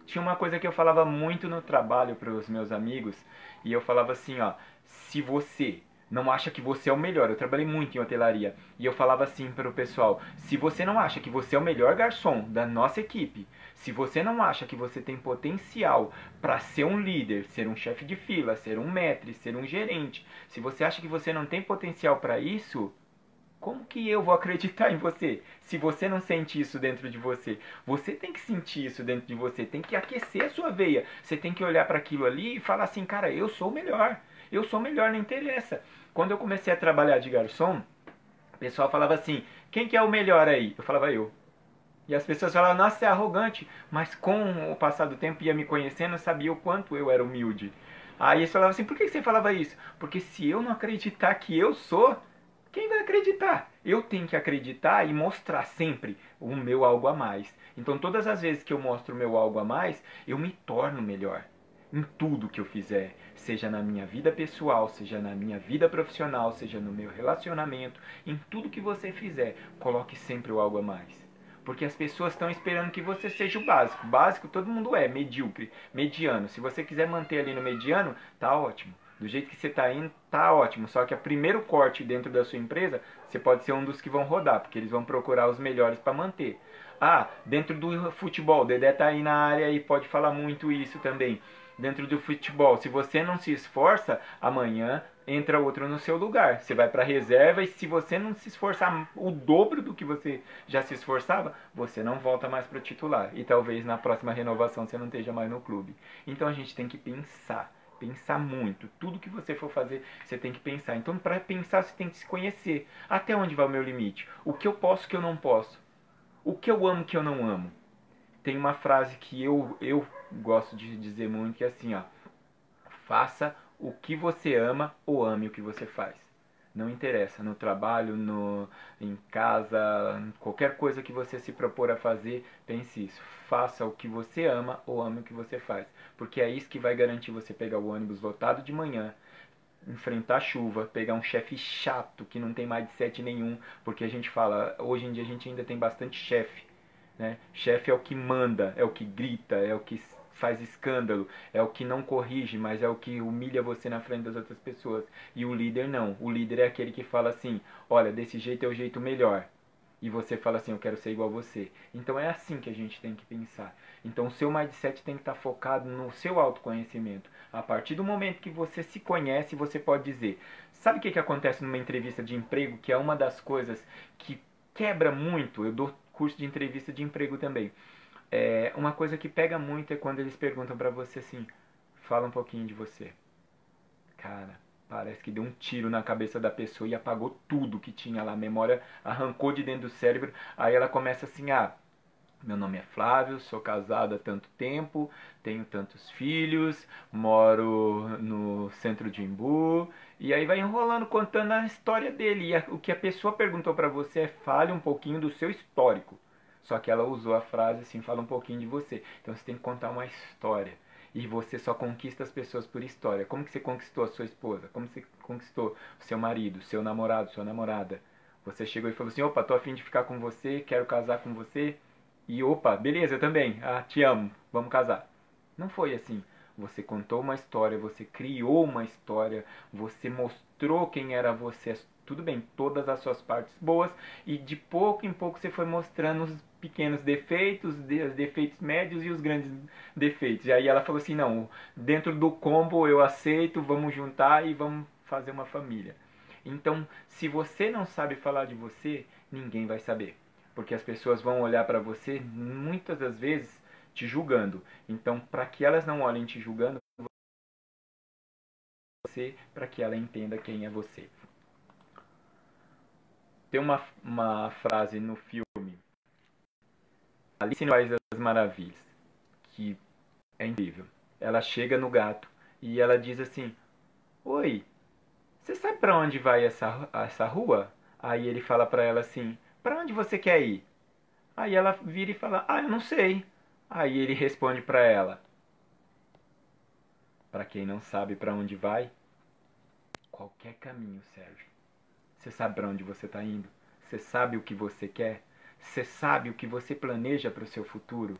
Tinha uma coisa que eu falava muito no trabalho para os meus amigos, e eu falava assim, ó, se você não acha que você é o melhor, eu trabalhei muito em hotelaria, e eu falava assim para o pessoal, se você não acha que você é o melhor garçom da nossa equipe, se você não acha que você tem potencial para ser um líder, ser um chefe de fila, ser um maître, ser um gerente, se você acha que você não tem potencial para isso, como que eu vou acreditar em você? Se você não sente isso dentro de você, você tem que sentir isso dentro de você, tem que aquecer a sua veia. Você tem que olhar para aquilo ali e falar assim, cara, eu sou o melhor. Eu sou o melhor, não interessa. Quando eu comecei a trabalhar de garçom, o pessoal falava assim, quem que é o melhor aí? Eu falava eu. E as pessoas falavam, nossa, você é arrogante. Mas com o passar do tempo, ia me conhecendo, eu sabia o quanto eu era humilde. Aí eles falavam assim, por que você falava isso? Porque se eu não acreditar que eu sou, quem vai acreditar? Eu tenho que acreditar e mostrar sempre o meu algo a mais. Então todas as vezes que eu mostro o meu algo a mais, eu me torno melhor em tudo que eu fizer, seja na minha vida pessoal, seja na minha vida profissional, seja no meu relacionamento, em tudo que você fizer, coloque sempre o algo a mais. Porque as pessoas estão esperando que você seja o básico. Básico todo mundo é, medíocre, mediano. Se você quiser manter ali no mediano, tá ótimo. Do jeito que você está indo, tá ótimo. Só que o primeiro corte dentro da sua empresa, você pode ser um dos que vão rodar, porque eles vão procurar os melhores para manter. Ah, dentro do futebol, o Dedé tá aí na área e pode falar muito isso também. Dentro do futebol, se você não se esforça, amanhã entra outro no seu lugar. Você vai para a reserva e se você não se esforçar o dobro do que você já se esforçava, você não volta mais para o titular. E talvez na próxima renovação você não esteja mais no clube. Então a gente tem que pensar muito. Tudo que você for fazer, você tem que pensar. Então, para pensar, você tem que se conhecer. Até onde vai o meu limite? O que eu posso, o que eu não posso? O que eu amo, o que eu não amo? Tem uma frase que eu gosto de dizer muito, que é assim, ó. Faça o que você ama ou ame o que você faz. Não interessa, no trabalho, em casa, qualquer coisa que você se propor a fazer, pense isso. Faça o que você ama ou ame o que você faz. Porque é isso que vai garantir você pegar o ônibus lotado de manhã, enfrentar a chuva, pegar um chefe chato que não tem mais de sete nenhum, porque a gente fala, hoje em dia a gente ainda tem bastante chefe, né? Chefe é o que manda, é o que grita, é o que faz escândalo, é o que não corrige, mas é o que humilha você na frente das outras pessoas. E o líder não, o líder é aquele que fala assim, olha, desse jeito é o jeito melhor. e você fala assim, eu quero ser igual a você. Então é assim que a gente tem que pensar. Então o seu mindset tem que estar focado no seu autoconhecimento. A partir do momento que você se conhece, você pode dizer, sabe o que acontece numa entrevista de emprego, que é uma das coisas que quebra muito? Eu dou curso de entrevista de emprego também. Uma coisa que pega muito é quando eles perguntam pra você assim, fala um pouquinho de você. Cara, parece que deu um tiro na cabeça da pessoa e apagou tudo que tinha lá. A memória arrancou de dentro do cérebro. Aí ela começa assim, meu nome é Flávio, sou casado há tanto tempo, tenho tantos filhos, moro no centro de Imbu. E aí vai enrolando, contando a história dele. E o que a pessoa perguntou pra você é, fale um pouquinho do seu histórico. Só que ela usou a frase assim, fala um pouquinho de você. Então você tem que contar uma história. E você só conquista as pessoas por história. Como que você conquistou a sua esposa? Como você conquistou o seu marido, seu namorado, sua namorada? Você chegou e falou assim, opa, tô afim de ficar com você, quero casar com você. E opa, beleza, eu também. Te amo, vamos casar. Não foi assim. Você contou uma história, você criou uma história, você mostrou quem era você. Tudo bem, todas as suas partes boas, e de pouco em pouco você foi mostrando os pequenos defeitos, os defeitos médios e os grandes defeitos. E aí ela falou assim, não, dentro do combo eu aceito, vamos juntar e vamos fazer uma família. Então, se você não sabe falar de você, ninguém vai saber. Porque as pessoas vão olhar para você muitas das vezes te julgando. Então, para que elas não olhem te julgando, você, para que ela entenda quem é você. Tem uma frase no filme Alice no País das Maravilhas, que é incrível. Ela chega no gato e ela diz assim, oi, você sabe para onde vai essa rua? Aí ele fala para ela assim, para onde você quer ir? Aí ela vira e fala, eu não sei. Aí ele responde para ela, para quem não sabe para onde vai, qualquer caminho serve. Você sabe para onde você está indo? Você sabe o que você quer? Você sabe o que você planeja para o seu futuro?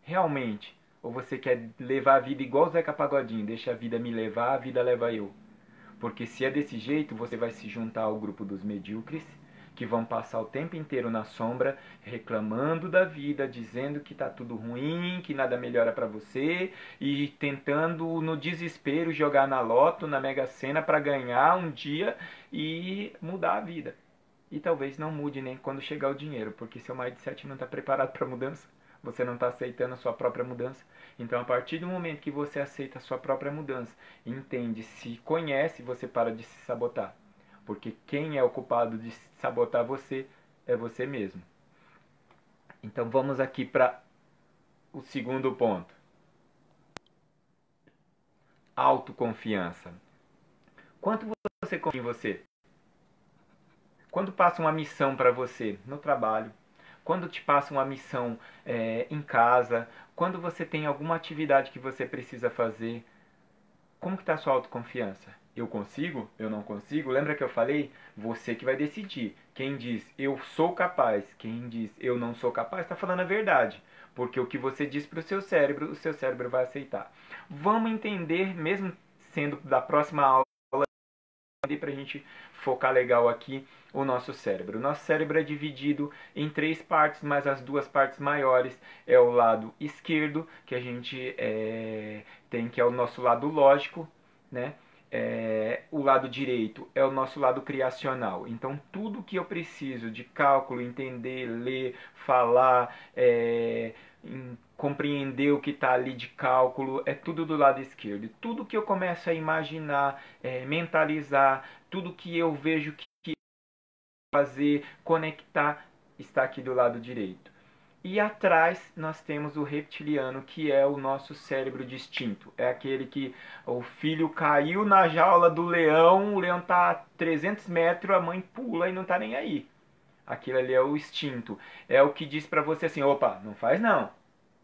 Realmente? Ou você quer levar a vida igual o Zeca Pagodinho? Deixa a vida me levar, a vida leva eu. Porque se é desse jeito, você vai se juntar ao grupo dos medíocres, que vão passar o tempo inteiro na sombra, reclamando da vida, dizendo que tá tudo ruim, que nada melhora para você, e tentando no desespero jogar na loto, na Mega Sena para ganhar um dia e mudar a vida. E talvez não mude nem quando chegar o dinheiro, porque seu mindset não está preparado para mudança. Você não está aceitando a sua própria mudança. Então, a partir do momento que você aceita a sua própria mudança, entende, se conhece, você para de se sabotar. Porque quem é o culpado de sabotar você é você mesmo. Então, vamos aqui para o segundo ponto. Autoconfiança. Quanto você confia em você? Quando passa uma missão para você no trabalho, quando te passa uma missão em casa, quando você tem alguma atividade que você precisa fazer, como que está a sua autoconfiança? Eu consigo? Eu não consigo? Lembra que eu falei? Você que vai decidir. Quem diz eu sou capaz, quem diz eu não sou capaz, está falando a verdade. Porque o que você diz para o seu cérebro vai aceitar. Vamos entender, mesmo sendo da próxima aula, para a gente focar legal aqui o nosso cérebro. O nosso cérebro é dividido em três partes, mas as duas partes maiores é o lado esquerdo, que a gente tem, que é o nosso lado lógico, né? O lado direito é o nosso lado criacional. Então, tudo que eu preciso de cálculo, entender, ler, falar, compreender o que está ali de cálculo, é tudo do lado esquerdo. E tudo que eu começo a imaginar, mentalizar, tudo que eu vejo que fazer, conectar, está aqui do lado direito. E atrás nós temos o reptiliano, que é o nosso cérebro distinto. É aquele que o filho caiu na jaula do leão, o leão está a 300 metros, a mãe pula e não está nem aí. Aquilo ali é o instinto. É o que diz para você assim, opa, não faz não.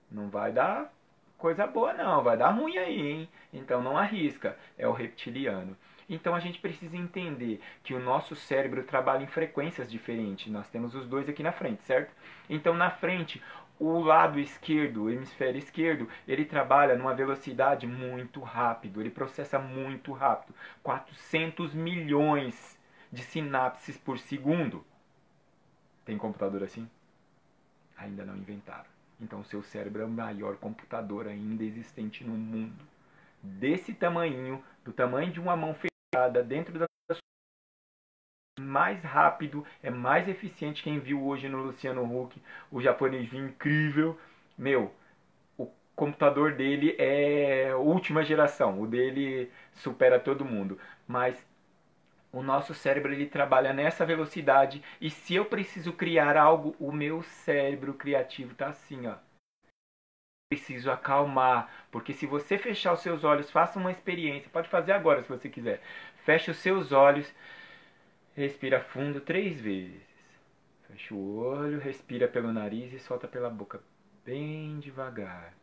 Não vai dar coisa boa não, vai dar ruim aí, hein? Então não arrisca. É o reptiliano. Então a gente precisa entender que o nosso cérebro trabalha em frequências diferentes. Nós temos os dois aqui na frente, certo? Então na frente, o lado esquerdo, o hemisfério esquerdo, ele trabalha numa velocidade muito rápido, ele processa muito rápido, 400 milhões de sinapses por segundo. Tem computador assim? Ainda não inventaram. Então o seu cérebro é o maior computador ainda existente no mundo. Desse tamanho, do tamanho de uma mão fechada, dentro da mais rápido, é mais eficiente. Quem viu hoje no Luciano Huck, o japonesinho incrível, meu, o computador dele é última geração, o dele supera todo mundo. Mas o nosso cérebro ele trabalha nessa velocidade e se eu preciso criar algo, o meu cérebro criativo tá assim, ó. Preciso acalmar, porque se você fechar os seus olhos, faça uma experiência, pode fazer agora se você quiser. Feche os seus olhos, respira fundo 3 vezes. Fecha o olho, respira pelo nariz e solta pela boca bem devagar.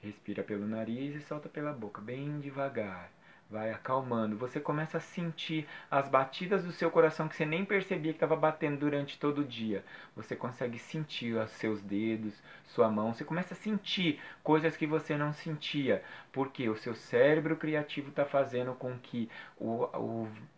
Respira pelo nariz e solta pela boca bem devagar. Vai acalmando. Você começa a sentir as batidas do seu coração que você nem percebia que estava batendo durante todo o dia. Você consegue sentir os seus dedos, sua mão. Você começa a sentir coisas que você não sentia. Porque o seu cérebro criativo está fazendo com que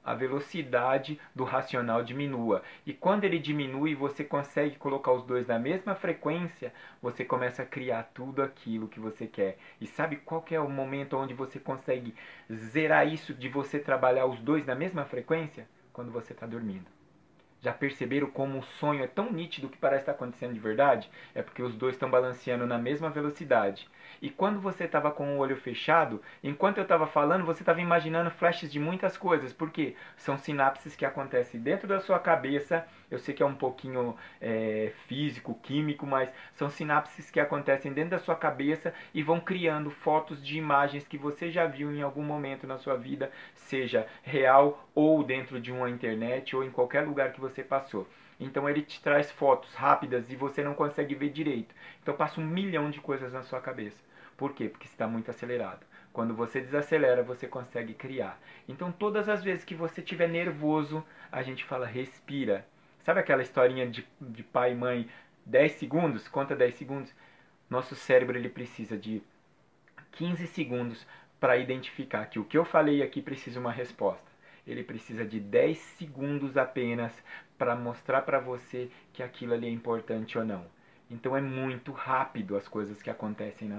a velocidade do racional diminua. E quando ele diminui, você consegue colocar os dois na mesma frequência, você começa a criar tudo aquilo que você quer. E sabe qual que é o momento onde você consegue zerar isso de você trabalhar os dois na mesma frequência? Quando você está dormindo. Já perceberam como o sonho é tão nítido que parece estar acontecendo de verdade? É porque os dois estão balanceando na mesma velocidade. E quando você estava com o olho fechado, enquanto eu estava falando, você estava imaginando flashes de muitas coisas. Por quê? São sinapses que acontecem dentro da sua cabeça. Eu sei que é um pouquinho físico, químico, mas são sinapses que acontecem dentro da sua cabeça e vão criando fotos de imagens que você já viu em algum momento na sua vida, seja real ou dentro de uma internet ou em qualquer lugar que você passou. Então ele te traz fotos rápidas e você não consegue ver direito. Então passa 1 milhão de coisas na sua cabeça. Por quê? Porque está muito acelerado. Quando você desacelera, você consegue criar. Então todas as vezes que você estiver nervoso, a gente fala respira. Sabe aquela historinha de pai e mãe? 10 segundos, conta 10 segundos. Nosso cérebro ele precisa de 15 segundos para identificar que o que eu falei aqui precisa uma resposta. Ele precisa de 10 segundos apenas para mostrar para você que aquilo ali é importante ou não. Então é muito rápido as coisas que acontecem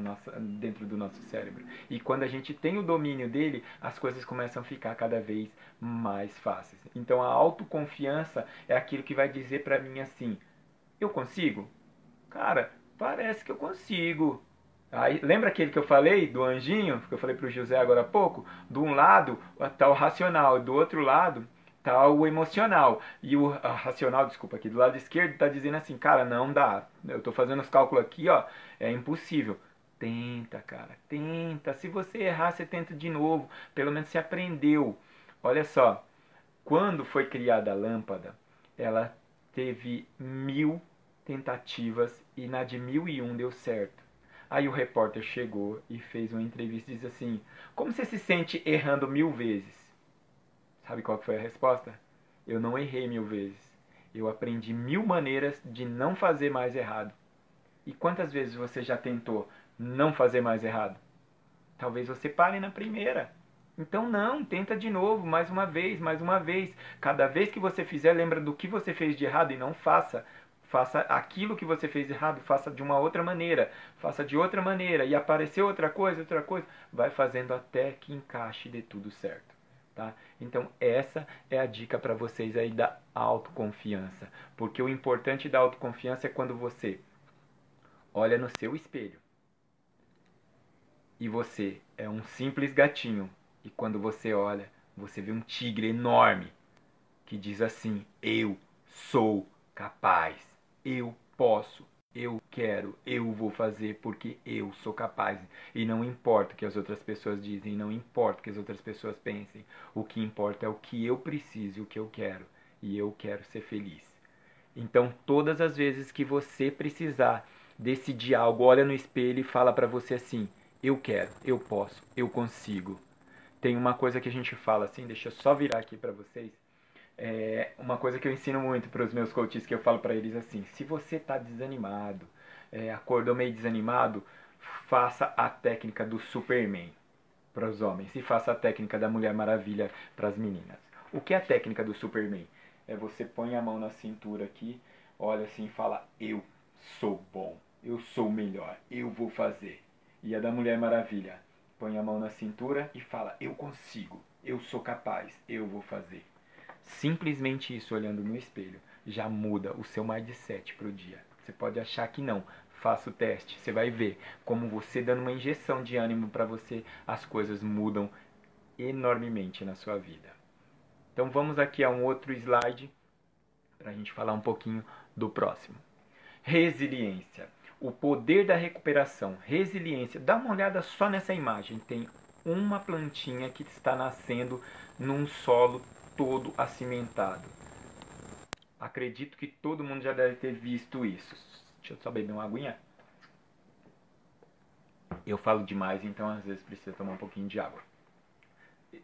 dentro do nosso cérebro. E quando a gente tem o domínio dele, as coisas começam a ficar cada vez mais fáceis. Então a autoconfiança é aquilo que vai dizer para mim assim: eu consigo? Cara, parece que eu consigo. Aí, lembra aquele que eu falei do anjinho, que eu falei para o José agora há pouco? De um lado está o racional, do outro lado está o emocional. E o racional, desculpa, aqui do lado esquerdo está dizendo assim, cara, não dá. Eu estou fazendo os cálculos aqui, ó, é impossível. Tenta, cara, tenta. Se você errar, você tenta de novo. Pelo menos você aprendeu. Olha só, quando foi criada a lâmpada, ela teve 1.000 tentativas e na de 1.001 deu certo. Aí o repórter chegou e fez uma entrevista e disse assim: como você se sente errando 1.000 vezes? Sabe qual foi a resposta? Eu não errei 1.000 vezes. Eu aprendi 1.000 maneiras de não fazer mais errado. E quantas vezes você já tentou não fazer mais errado? Talvez você pare na primeira. Então não, tenta de novo, mais uma vez, mais uma vez. Cada vez que você fizer, lembra do que você fez de errado e não faça. Faça aquilo que você fez errado, faça de uma outra maneira, faça de outra maneira e aparecer outra coisa, vai fazendo até que encaixe e dê tudo certo, tá? Então essa é a dica para vocês aí da autoconfiança, porque o importante da autoconfiança é quando você olha no seu espelho e você é um simples gatinho e quando você olha, você vê um tigre enorme que diz assim: eu sou capaz, eu posso, eu quero, eu vou fazer porque eu sou capaz. E não importa o que as outras pessoas dizem, não importa o que as outras pessoas pensem, o que importa é o que eu preciso, o que eu quero, e eu quero ser feliz. Então, todas as vezes que você precisar decidir algo, olha no espelho e fala para você assim: eu quero, eu posso, eu consigo. Tem uma coisa que a gente fala assim, deixa eu só virar aqui para vocês. Uma coisa que eu ensino muito para os meus coaches, que eu falo para eles assim: se você está desanimado, acordou meio desanimado, faça a técnica do Superman para os homens e faça a técnica da Mulher Maravilha para as meninas. O que é a técnica do Superman? É você põe a mão na cintura aqui, olha assim e fala: eu sou bom, eu sou o melhor, eu vou fazer. E a da Mulher Maravilha, põe a mão na cintura e fala: eu consigo, eu sou capaz, eu vou fazer. Simplesmente isso, olhando no espelho, já muda o seu mindset para o dia. Você pode achar que não, faça o teste, você vai ver como você dando uma injeção de ânimo para você, as coisas mudam enormemente na sua vida. Então vamos aqui a um outro slide para a gente falar um pouquinho do próximo. Resiliência. O poder da recuperação. Resiliência. Dá uma olhada só nessa imagem. Tem uma plantinha que está nascendo num solo todo acimentado. Acredito que todo mundo já deve ter visto isso. Deixa eu só beber uma aguinha. Eu falo demais, então às vezes precisa tomar um pouquinho de água.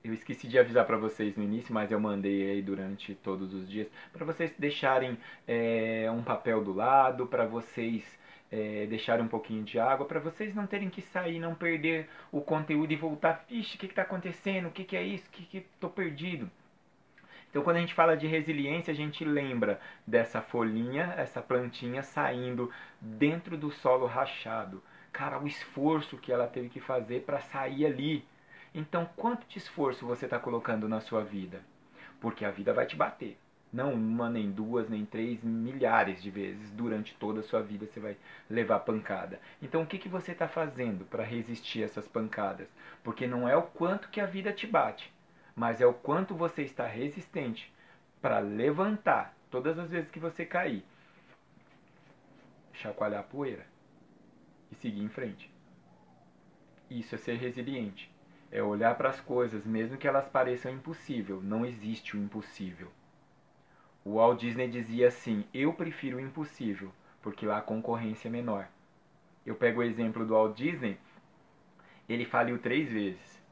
Eu esqueci de avisar para vocês no início, mas eu mandei aí durante todos os dias para vocês deixarem um papel do lado, para vocês deixarem um pouquinho de água, para vocês não terem que sair, não perder o conteúdo e voltar. Vixe, o que está acontecendo? O que é isso? O que estou perdido? Então, quando a gente fala de resiliência, a gente lembra dessa folhinha, essa plantinha saindo dentro do solo rachado. Cara, o esforço que ela teve que fazer para sair ali. Então, quanto de esforço você está colocando na sua vida? Porque a vida vai te bater. Não uma, nem duas, nem três, milhares de vezes. Durante toda a sua vida você vai levar pancada. Então, o que você está fazendo para resistir a essas pancadas? Porque não é o quanto que a vida te bate, mas é o quanto você está resistente para levantar todas as vezes que você cair, chacoalhar a poeira e seguir em frente. Isso é ser resiliente. É olhar para as coisas, mesmo que elas pareçam impossível. Não existe o impossível. O Walt Disney dizia assim: eu prefiro o impossível, porque lá a concorrência é menor. Eu pego o exemplo do Walt Disney. Ele faliu 3 vezes.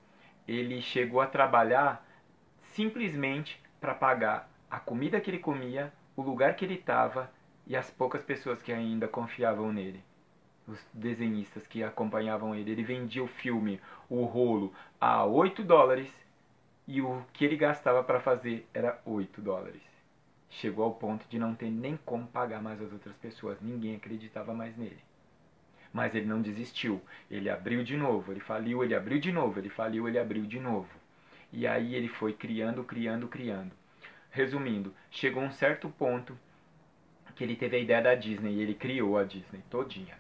Ele chegou a trabalhar simplesmente para pagar a comida que ele comia, o lugar que ele estava e as poucas pessoas que ainda confiavam nele. Os desenhistas que acompanhavam ele. Ele vendia o filme, o rolo, a $8 e o que ele gastava para fazer era $8. Chegou ao ponto de não ter nem como pagar mais as outras pessoas. Ninguém acreditava mais nele. Mas ele não desistiu. Ele abriu de novo. Ele faliu, ele abriu de novo. Ele faliu, ele abriu de novo. E aí ele foi criando, criando, criando. Resumindo, chegou um certo ponto que ele teve a ideia da Disney e ele criou a Disney todinha.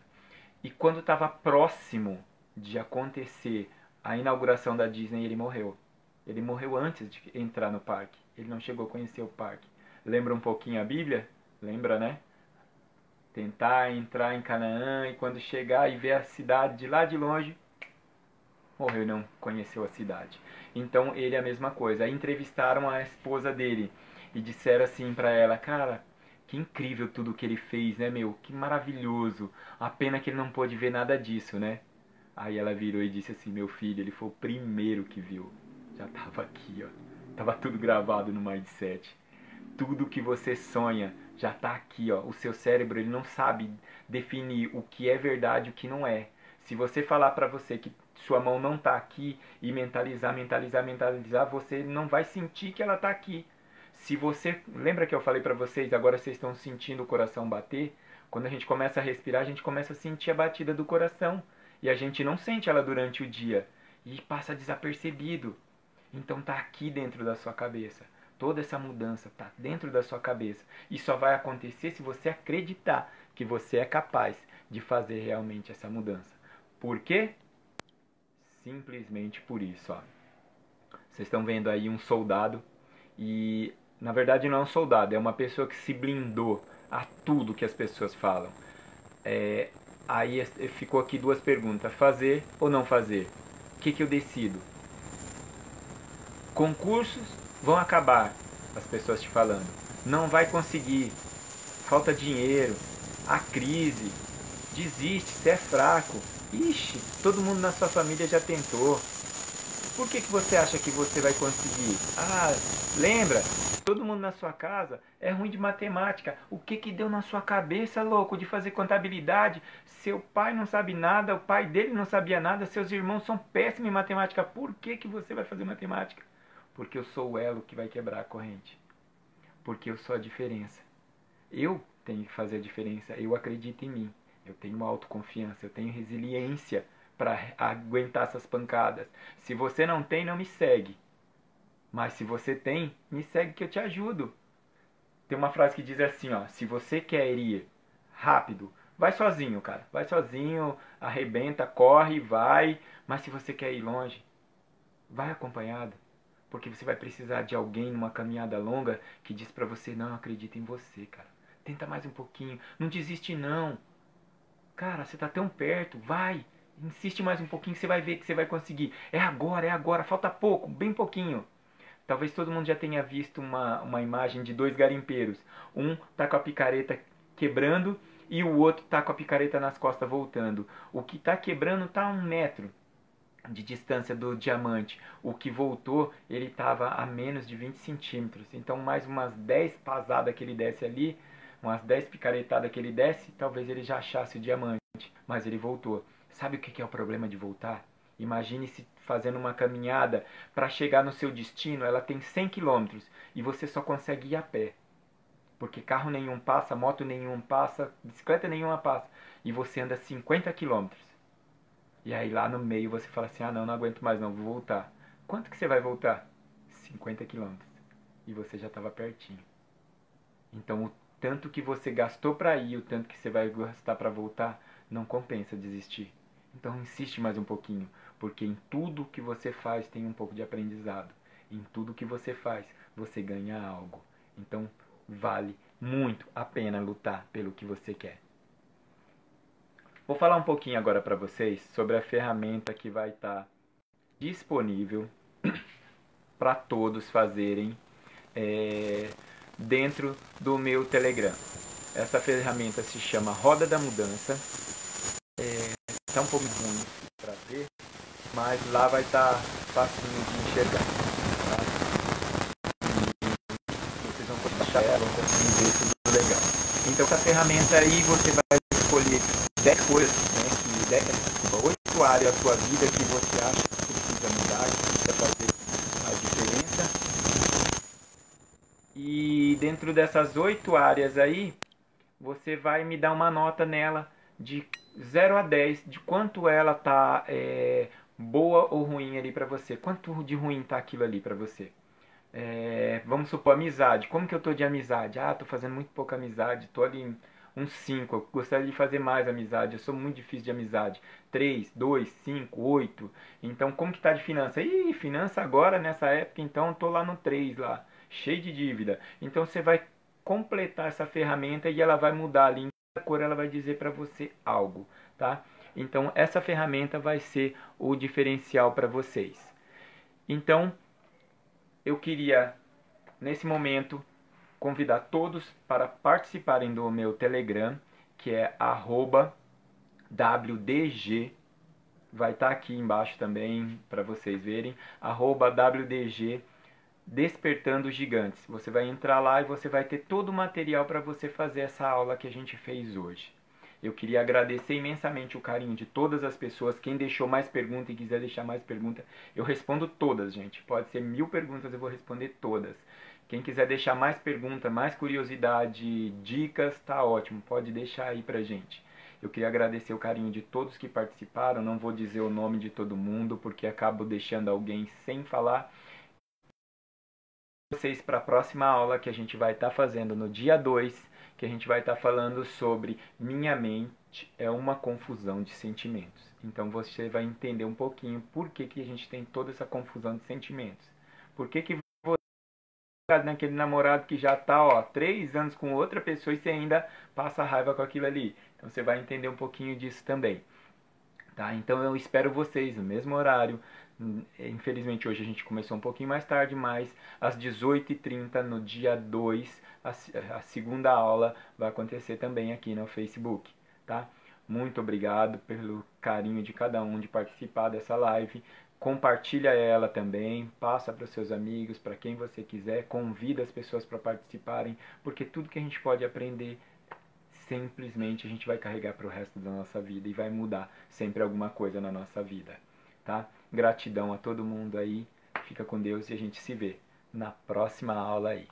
E quando estava próximo de acontecer a inauguração da Disney, ele morreu. Ele morreu antes de entrar no parque. Ele não chegou a conhecer o parque. Lembra um pouquinho a Bíblia? Lembra, né? Tentar entrar em Canaã e quando chegar e ver a cidade de lá de longe, morreu e não conheceu a cidade. Então ele é a mesma coisa. Aí entrevistaram a esposa dele e disseram assim pra ela: cara, que incrível tudo que ele fez, né, meu? Que maravilhoso. A pena que ele não pôde ver nada disso, né? Aí ela virou e disse assim: meu filho, ele foi o primeiro que viu. Já tava aqui, ó. Tava tudo gravado no mindset. Tudo que você sonha já tá aqui, ó. O seu cérebro, ele não sabe definir o que é verdade e o que não é. Se você falar pra você que sua mão não tá aqui e mentalizar, mentalizar, mentalizar, você não vai sentir que ela tá aqui. Se você, lembra que eu falei pra vocês, agora vocês estão sentindo o coração bater? Quando a gente começa a respirar, a gente começa a sentir a batida do coração. E a gente não sente ela durante o dia. E passa desapercebido. Então tá aqui dentro da sua cabeça. Toda essa mudança tá dentro da sua cabeça. E só vai acontecer se você acreditar que você é capaz de fazer realmente essa mudança. Por quê? Simplesmente por isso, ó. Vocês estão vendo aí um soldado e na verdade não é um soldado, é uma pessoa que se blindou a tudo que as pessoas falam. Aí ficou aqui duas perguntas: fazer ou não fazer? O que eu decido? Concursos vão acabar, as pessoas te falando. Não vai conseguir, falta dinheiro, a crise, desiste, você é fraco. Ixi, todo mundo na sua família já tentou. Por que você acha que você vai conseguir? Ah, lembra? Todo mundo na sua casa é ruim de matemática. O que deu na sua cabeça, louco, de fazer contabilidade? Seu pai não sabe nada, o pai dele não sabia nada, seus irmãos são péssimos em matemática. Por que você vai fazer matemática? Porque eu sou o elo que vai quebrar a corrente. Porque eu sou a diferença. Eu tem que fazer a diferença. Eu acredito em mim, eu tenho autoconfiança, eu tenho resiliência para aguentar essas pancadas. Se você não tem, não me segue. Mas se você tem, me segue que eu te ajudo. Tem uma frase que diz assim, ó, se você quer ir rápido, vai sozinho, cara. Vai sozinho, arrebenta, corre, vai. Mas se você quer ir longe, vai acompanhado. Porque você vai precisar de alguém numa caminhada longa que diz pra você, não, eu acredito em você, cara. Tenta mais um pouquinho. Não desiste não. Cara, você tá tão perto, vai. Insiste mais um pouquinho que você vai ver que você vai conseguir. É agora, falta pouco, bem pouquinho. Talvez todo mundo já tenha visto uma imagem de dois garimpeiros. Um tá com a picareta quebrando e o outro tá com a picareta nas costas voltando. O que tá quebrando tá a 1 metro de distância do diamante. O que voltou, ele estava a menos de 20 centímetros. Então, mais umas 10 pasadas que ele desce ali, umas 10 picaretadas que ele desce, talvez ele já achasse o diamante. Mas ele voltou. Sabe o que é o problema de voltar? Imagine-se fazendo uma caminhada para chegar no seu destino, ela tem 100 quilômetros e você só consegue ir a pé. Porque carro nenhum passa, moto nenhum passa, bicicleta nenhuma passa. E você anda 50 quilômetros. E aí lá no meio você fala assim, ah não, não aguento mais não, vou voltar. Quanto que você vai voltar? 50 quilômetros. E você já estava pertinho. Então o tanto que você gastou para ir, o tanto que você vai gastar para voltar, não compensa desistir. Então insiste mais um pouquinho, porque em tudo que você faz tem um pouco de aprendizado. Em tudo que você faz, você ganha algo. Então vale muito a pena lutar pelo que você quer. Vou falar um pouquinho agora para vocês sobre a ferramenta que vai estar disponível para todos fazerem dentro do meu Telegram. Essa ferramenta se chama Roda da Mudança. Está um pouco ruim para ver, mas lá vai estar facinho de enxergar. Tá? E vocês vão poder achar ela, vão conseguir ver tudo legal. Então essa ferramenta aí você vai escolher 10 coisas, né, 8 áreas da sua vida que você acha que precisa mudar, que precisa fazer a diferença. E dentro dessas 8 áreas aí, você vai me dar uma nota nela de 0 a 10, de quanto ela tá boa ou ruim ali pra você. Quanto de ruim tá aquilo ali pra você. Vamos supor, amizade. Como que eu tô de amizade? Ah, tô fazendo muito pouca amizade, tô ali uns 5. Eu gostaria de fazer mais amizade, eu sou muito difícil de amizade. 3, 2, 5, 8. Então, como que tá de finança? Ih, finança agora, nessa época, então, tô lá no 3 lá, cheio de dívida. Então, você vai completar essa ferramenta e ela vai mudar ali. Em cada cor ela vai dizer para você algo, tá? Então, essa ferramenta vai ser o diferencial para vocês. Então, eu queria, nesse momento, convidar todos para participarem do meu Telegram, que é @WDG. Vai estar aqui embaixo também para vocês verem. @WDG Despertando Gigantes. Você vai entrar lá e você vai ter todo o material para você fazer essa aula que a gente fez hoje. Eu queria agradecer imensamente o carinho de todas as pessoas. Quem deixou mais pergunta e quiser deixar mais pergunta, eu respondo todas, gente. Pode ser 1000 perguntas, eu vou responder todas. Quem quiser deixar mais pergunta, mais curiosidade, dicas, tá ótimo. Pode deixar aí pra gente. Eu queria agradecer o carinho de todos que participaram. Não vou dizer o nome de todo mundo, porque acabo deixando alguém sem falar. Vocês para a próxima aula que a gente vai estar fazendo no dia 2, que a gente vai estar falando sobre minha mente é uma confusão de sentimentos. Então você vai entender um pouquinho por que a gente tem toda essa confusão de sentimentos. Por que você está naquele namorado que já está 3 anos com outra pessoa e você ainda passa raiva com aquilo ali. Então você vai entender um pouquinho disso também. Tá? Então eu espero vocês no mesmo horário. Infelizmente hoje a gente começou um pouquinho mais tarde, mas às 18h30 no dia 2, a segunda aula vai acontecer também aqui no Facebook. Tá? Muito obrigado pelo carinho de cada um de participar dessa live. Compartilha ela também, passa para os seus amigos, para quem você quiser, convida as pessoas para participarem, porque tudo que a gente pode aprender simplesmente a gente vai carregar para o resto da nossa vida e vai mudar sempre alguma coisa na nossa vida, tá? Gratidão a todo mundo aí, fica com Deus e a gente se vê na próxima aula aí.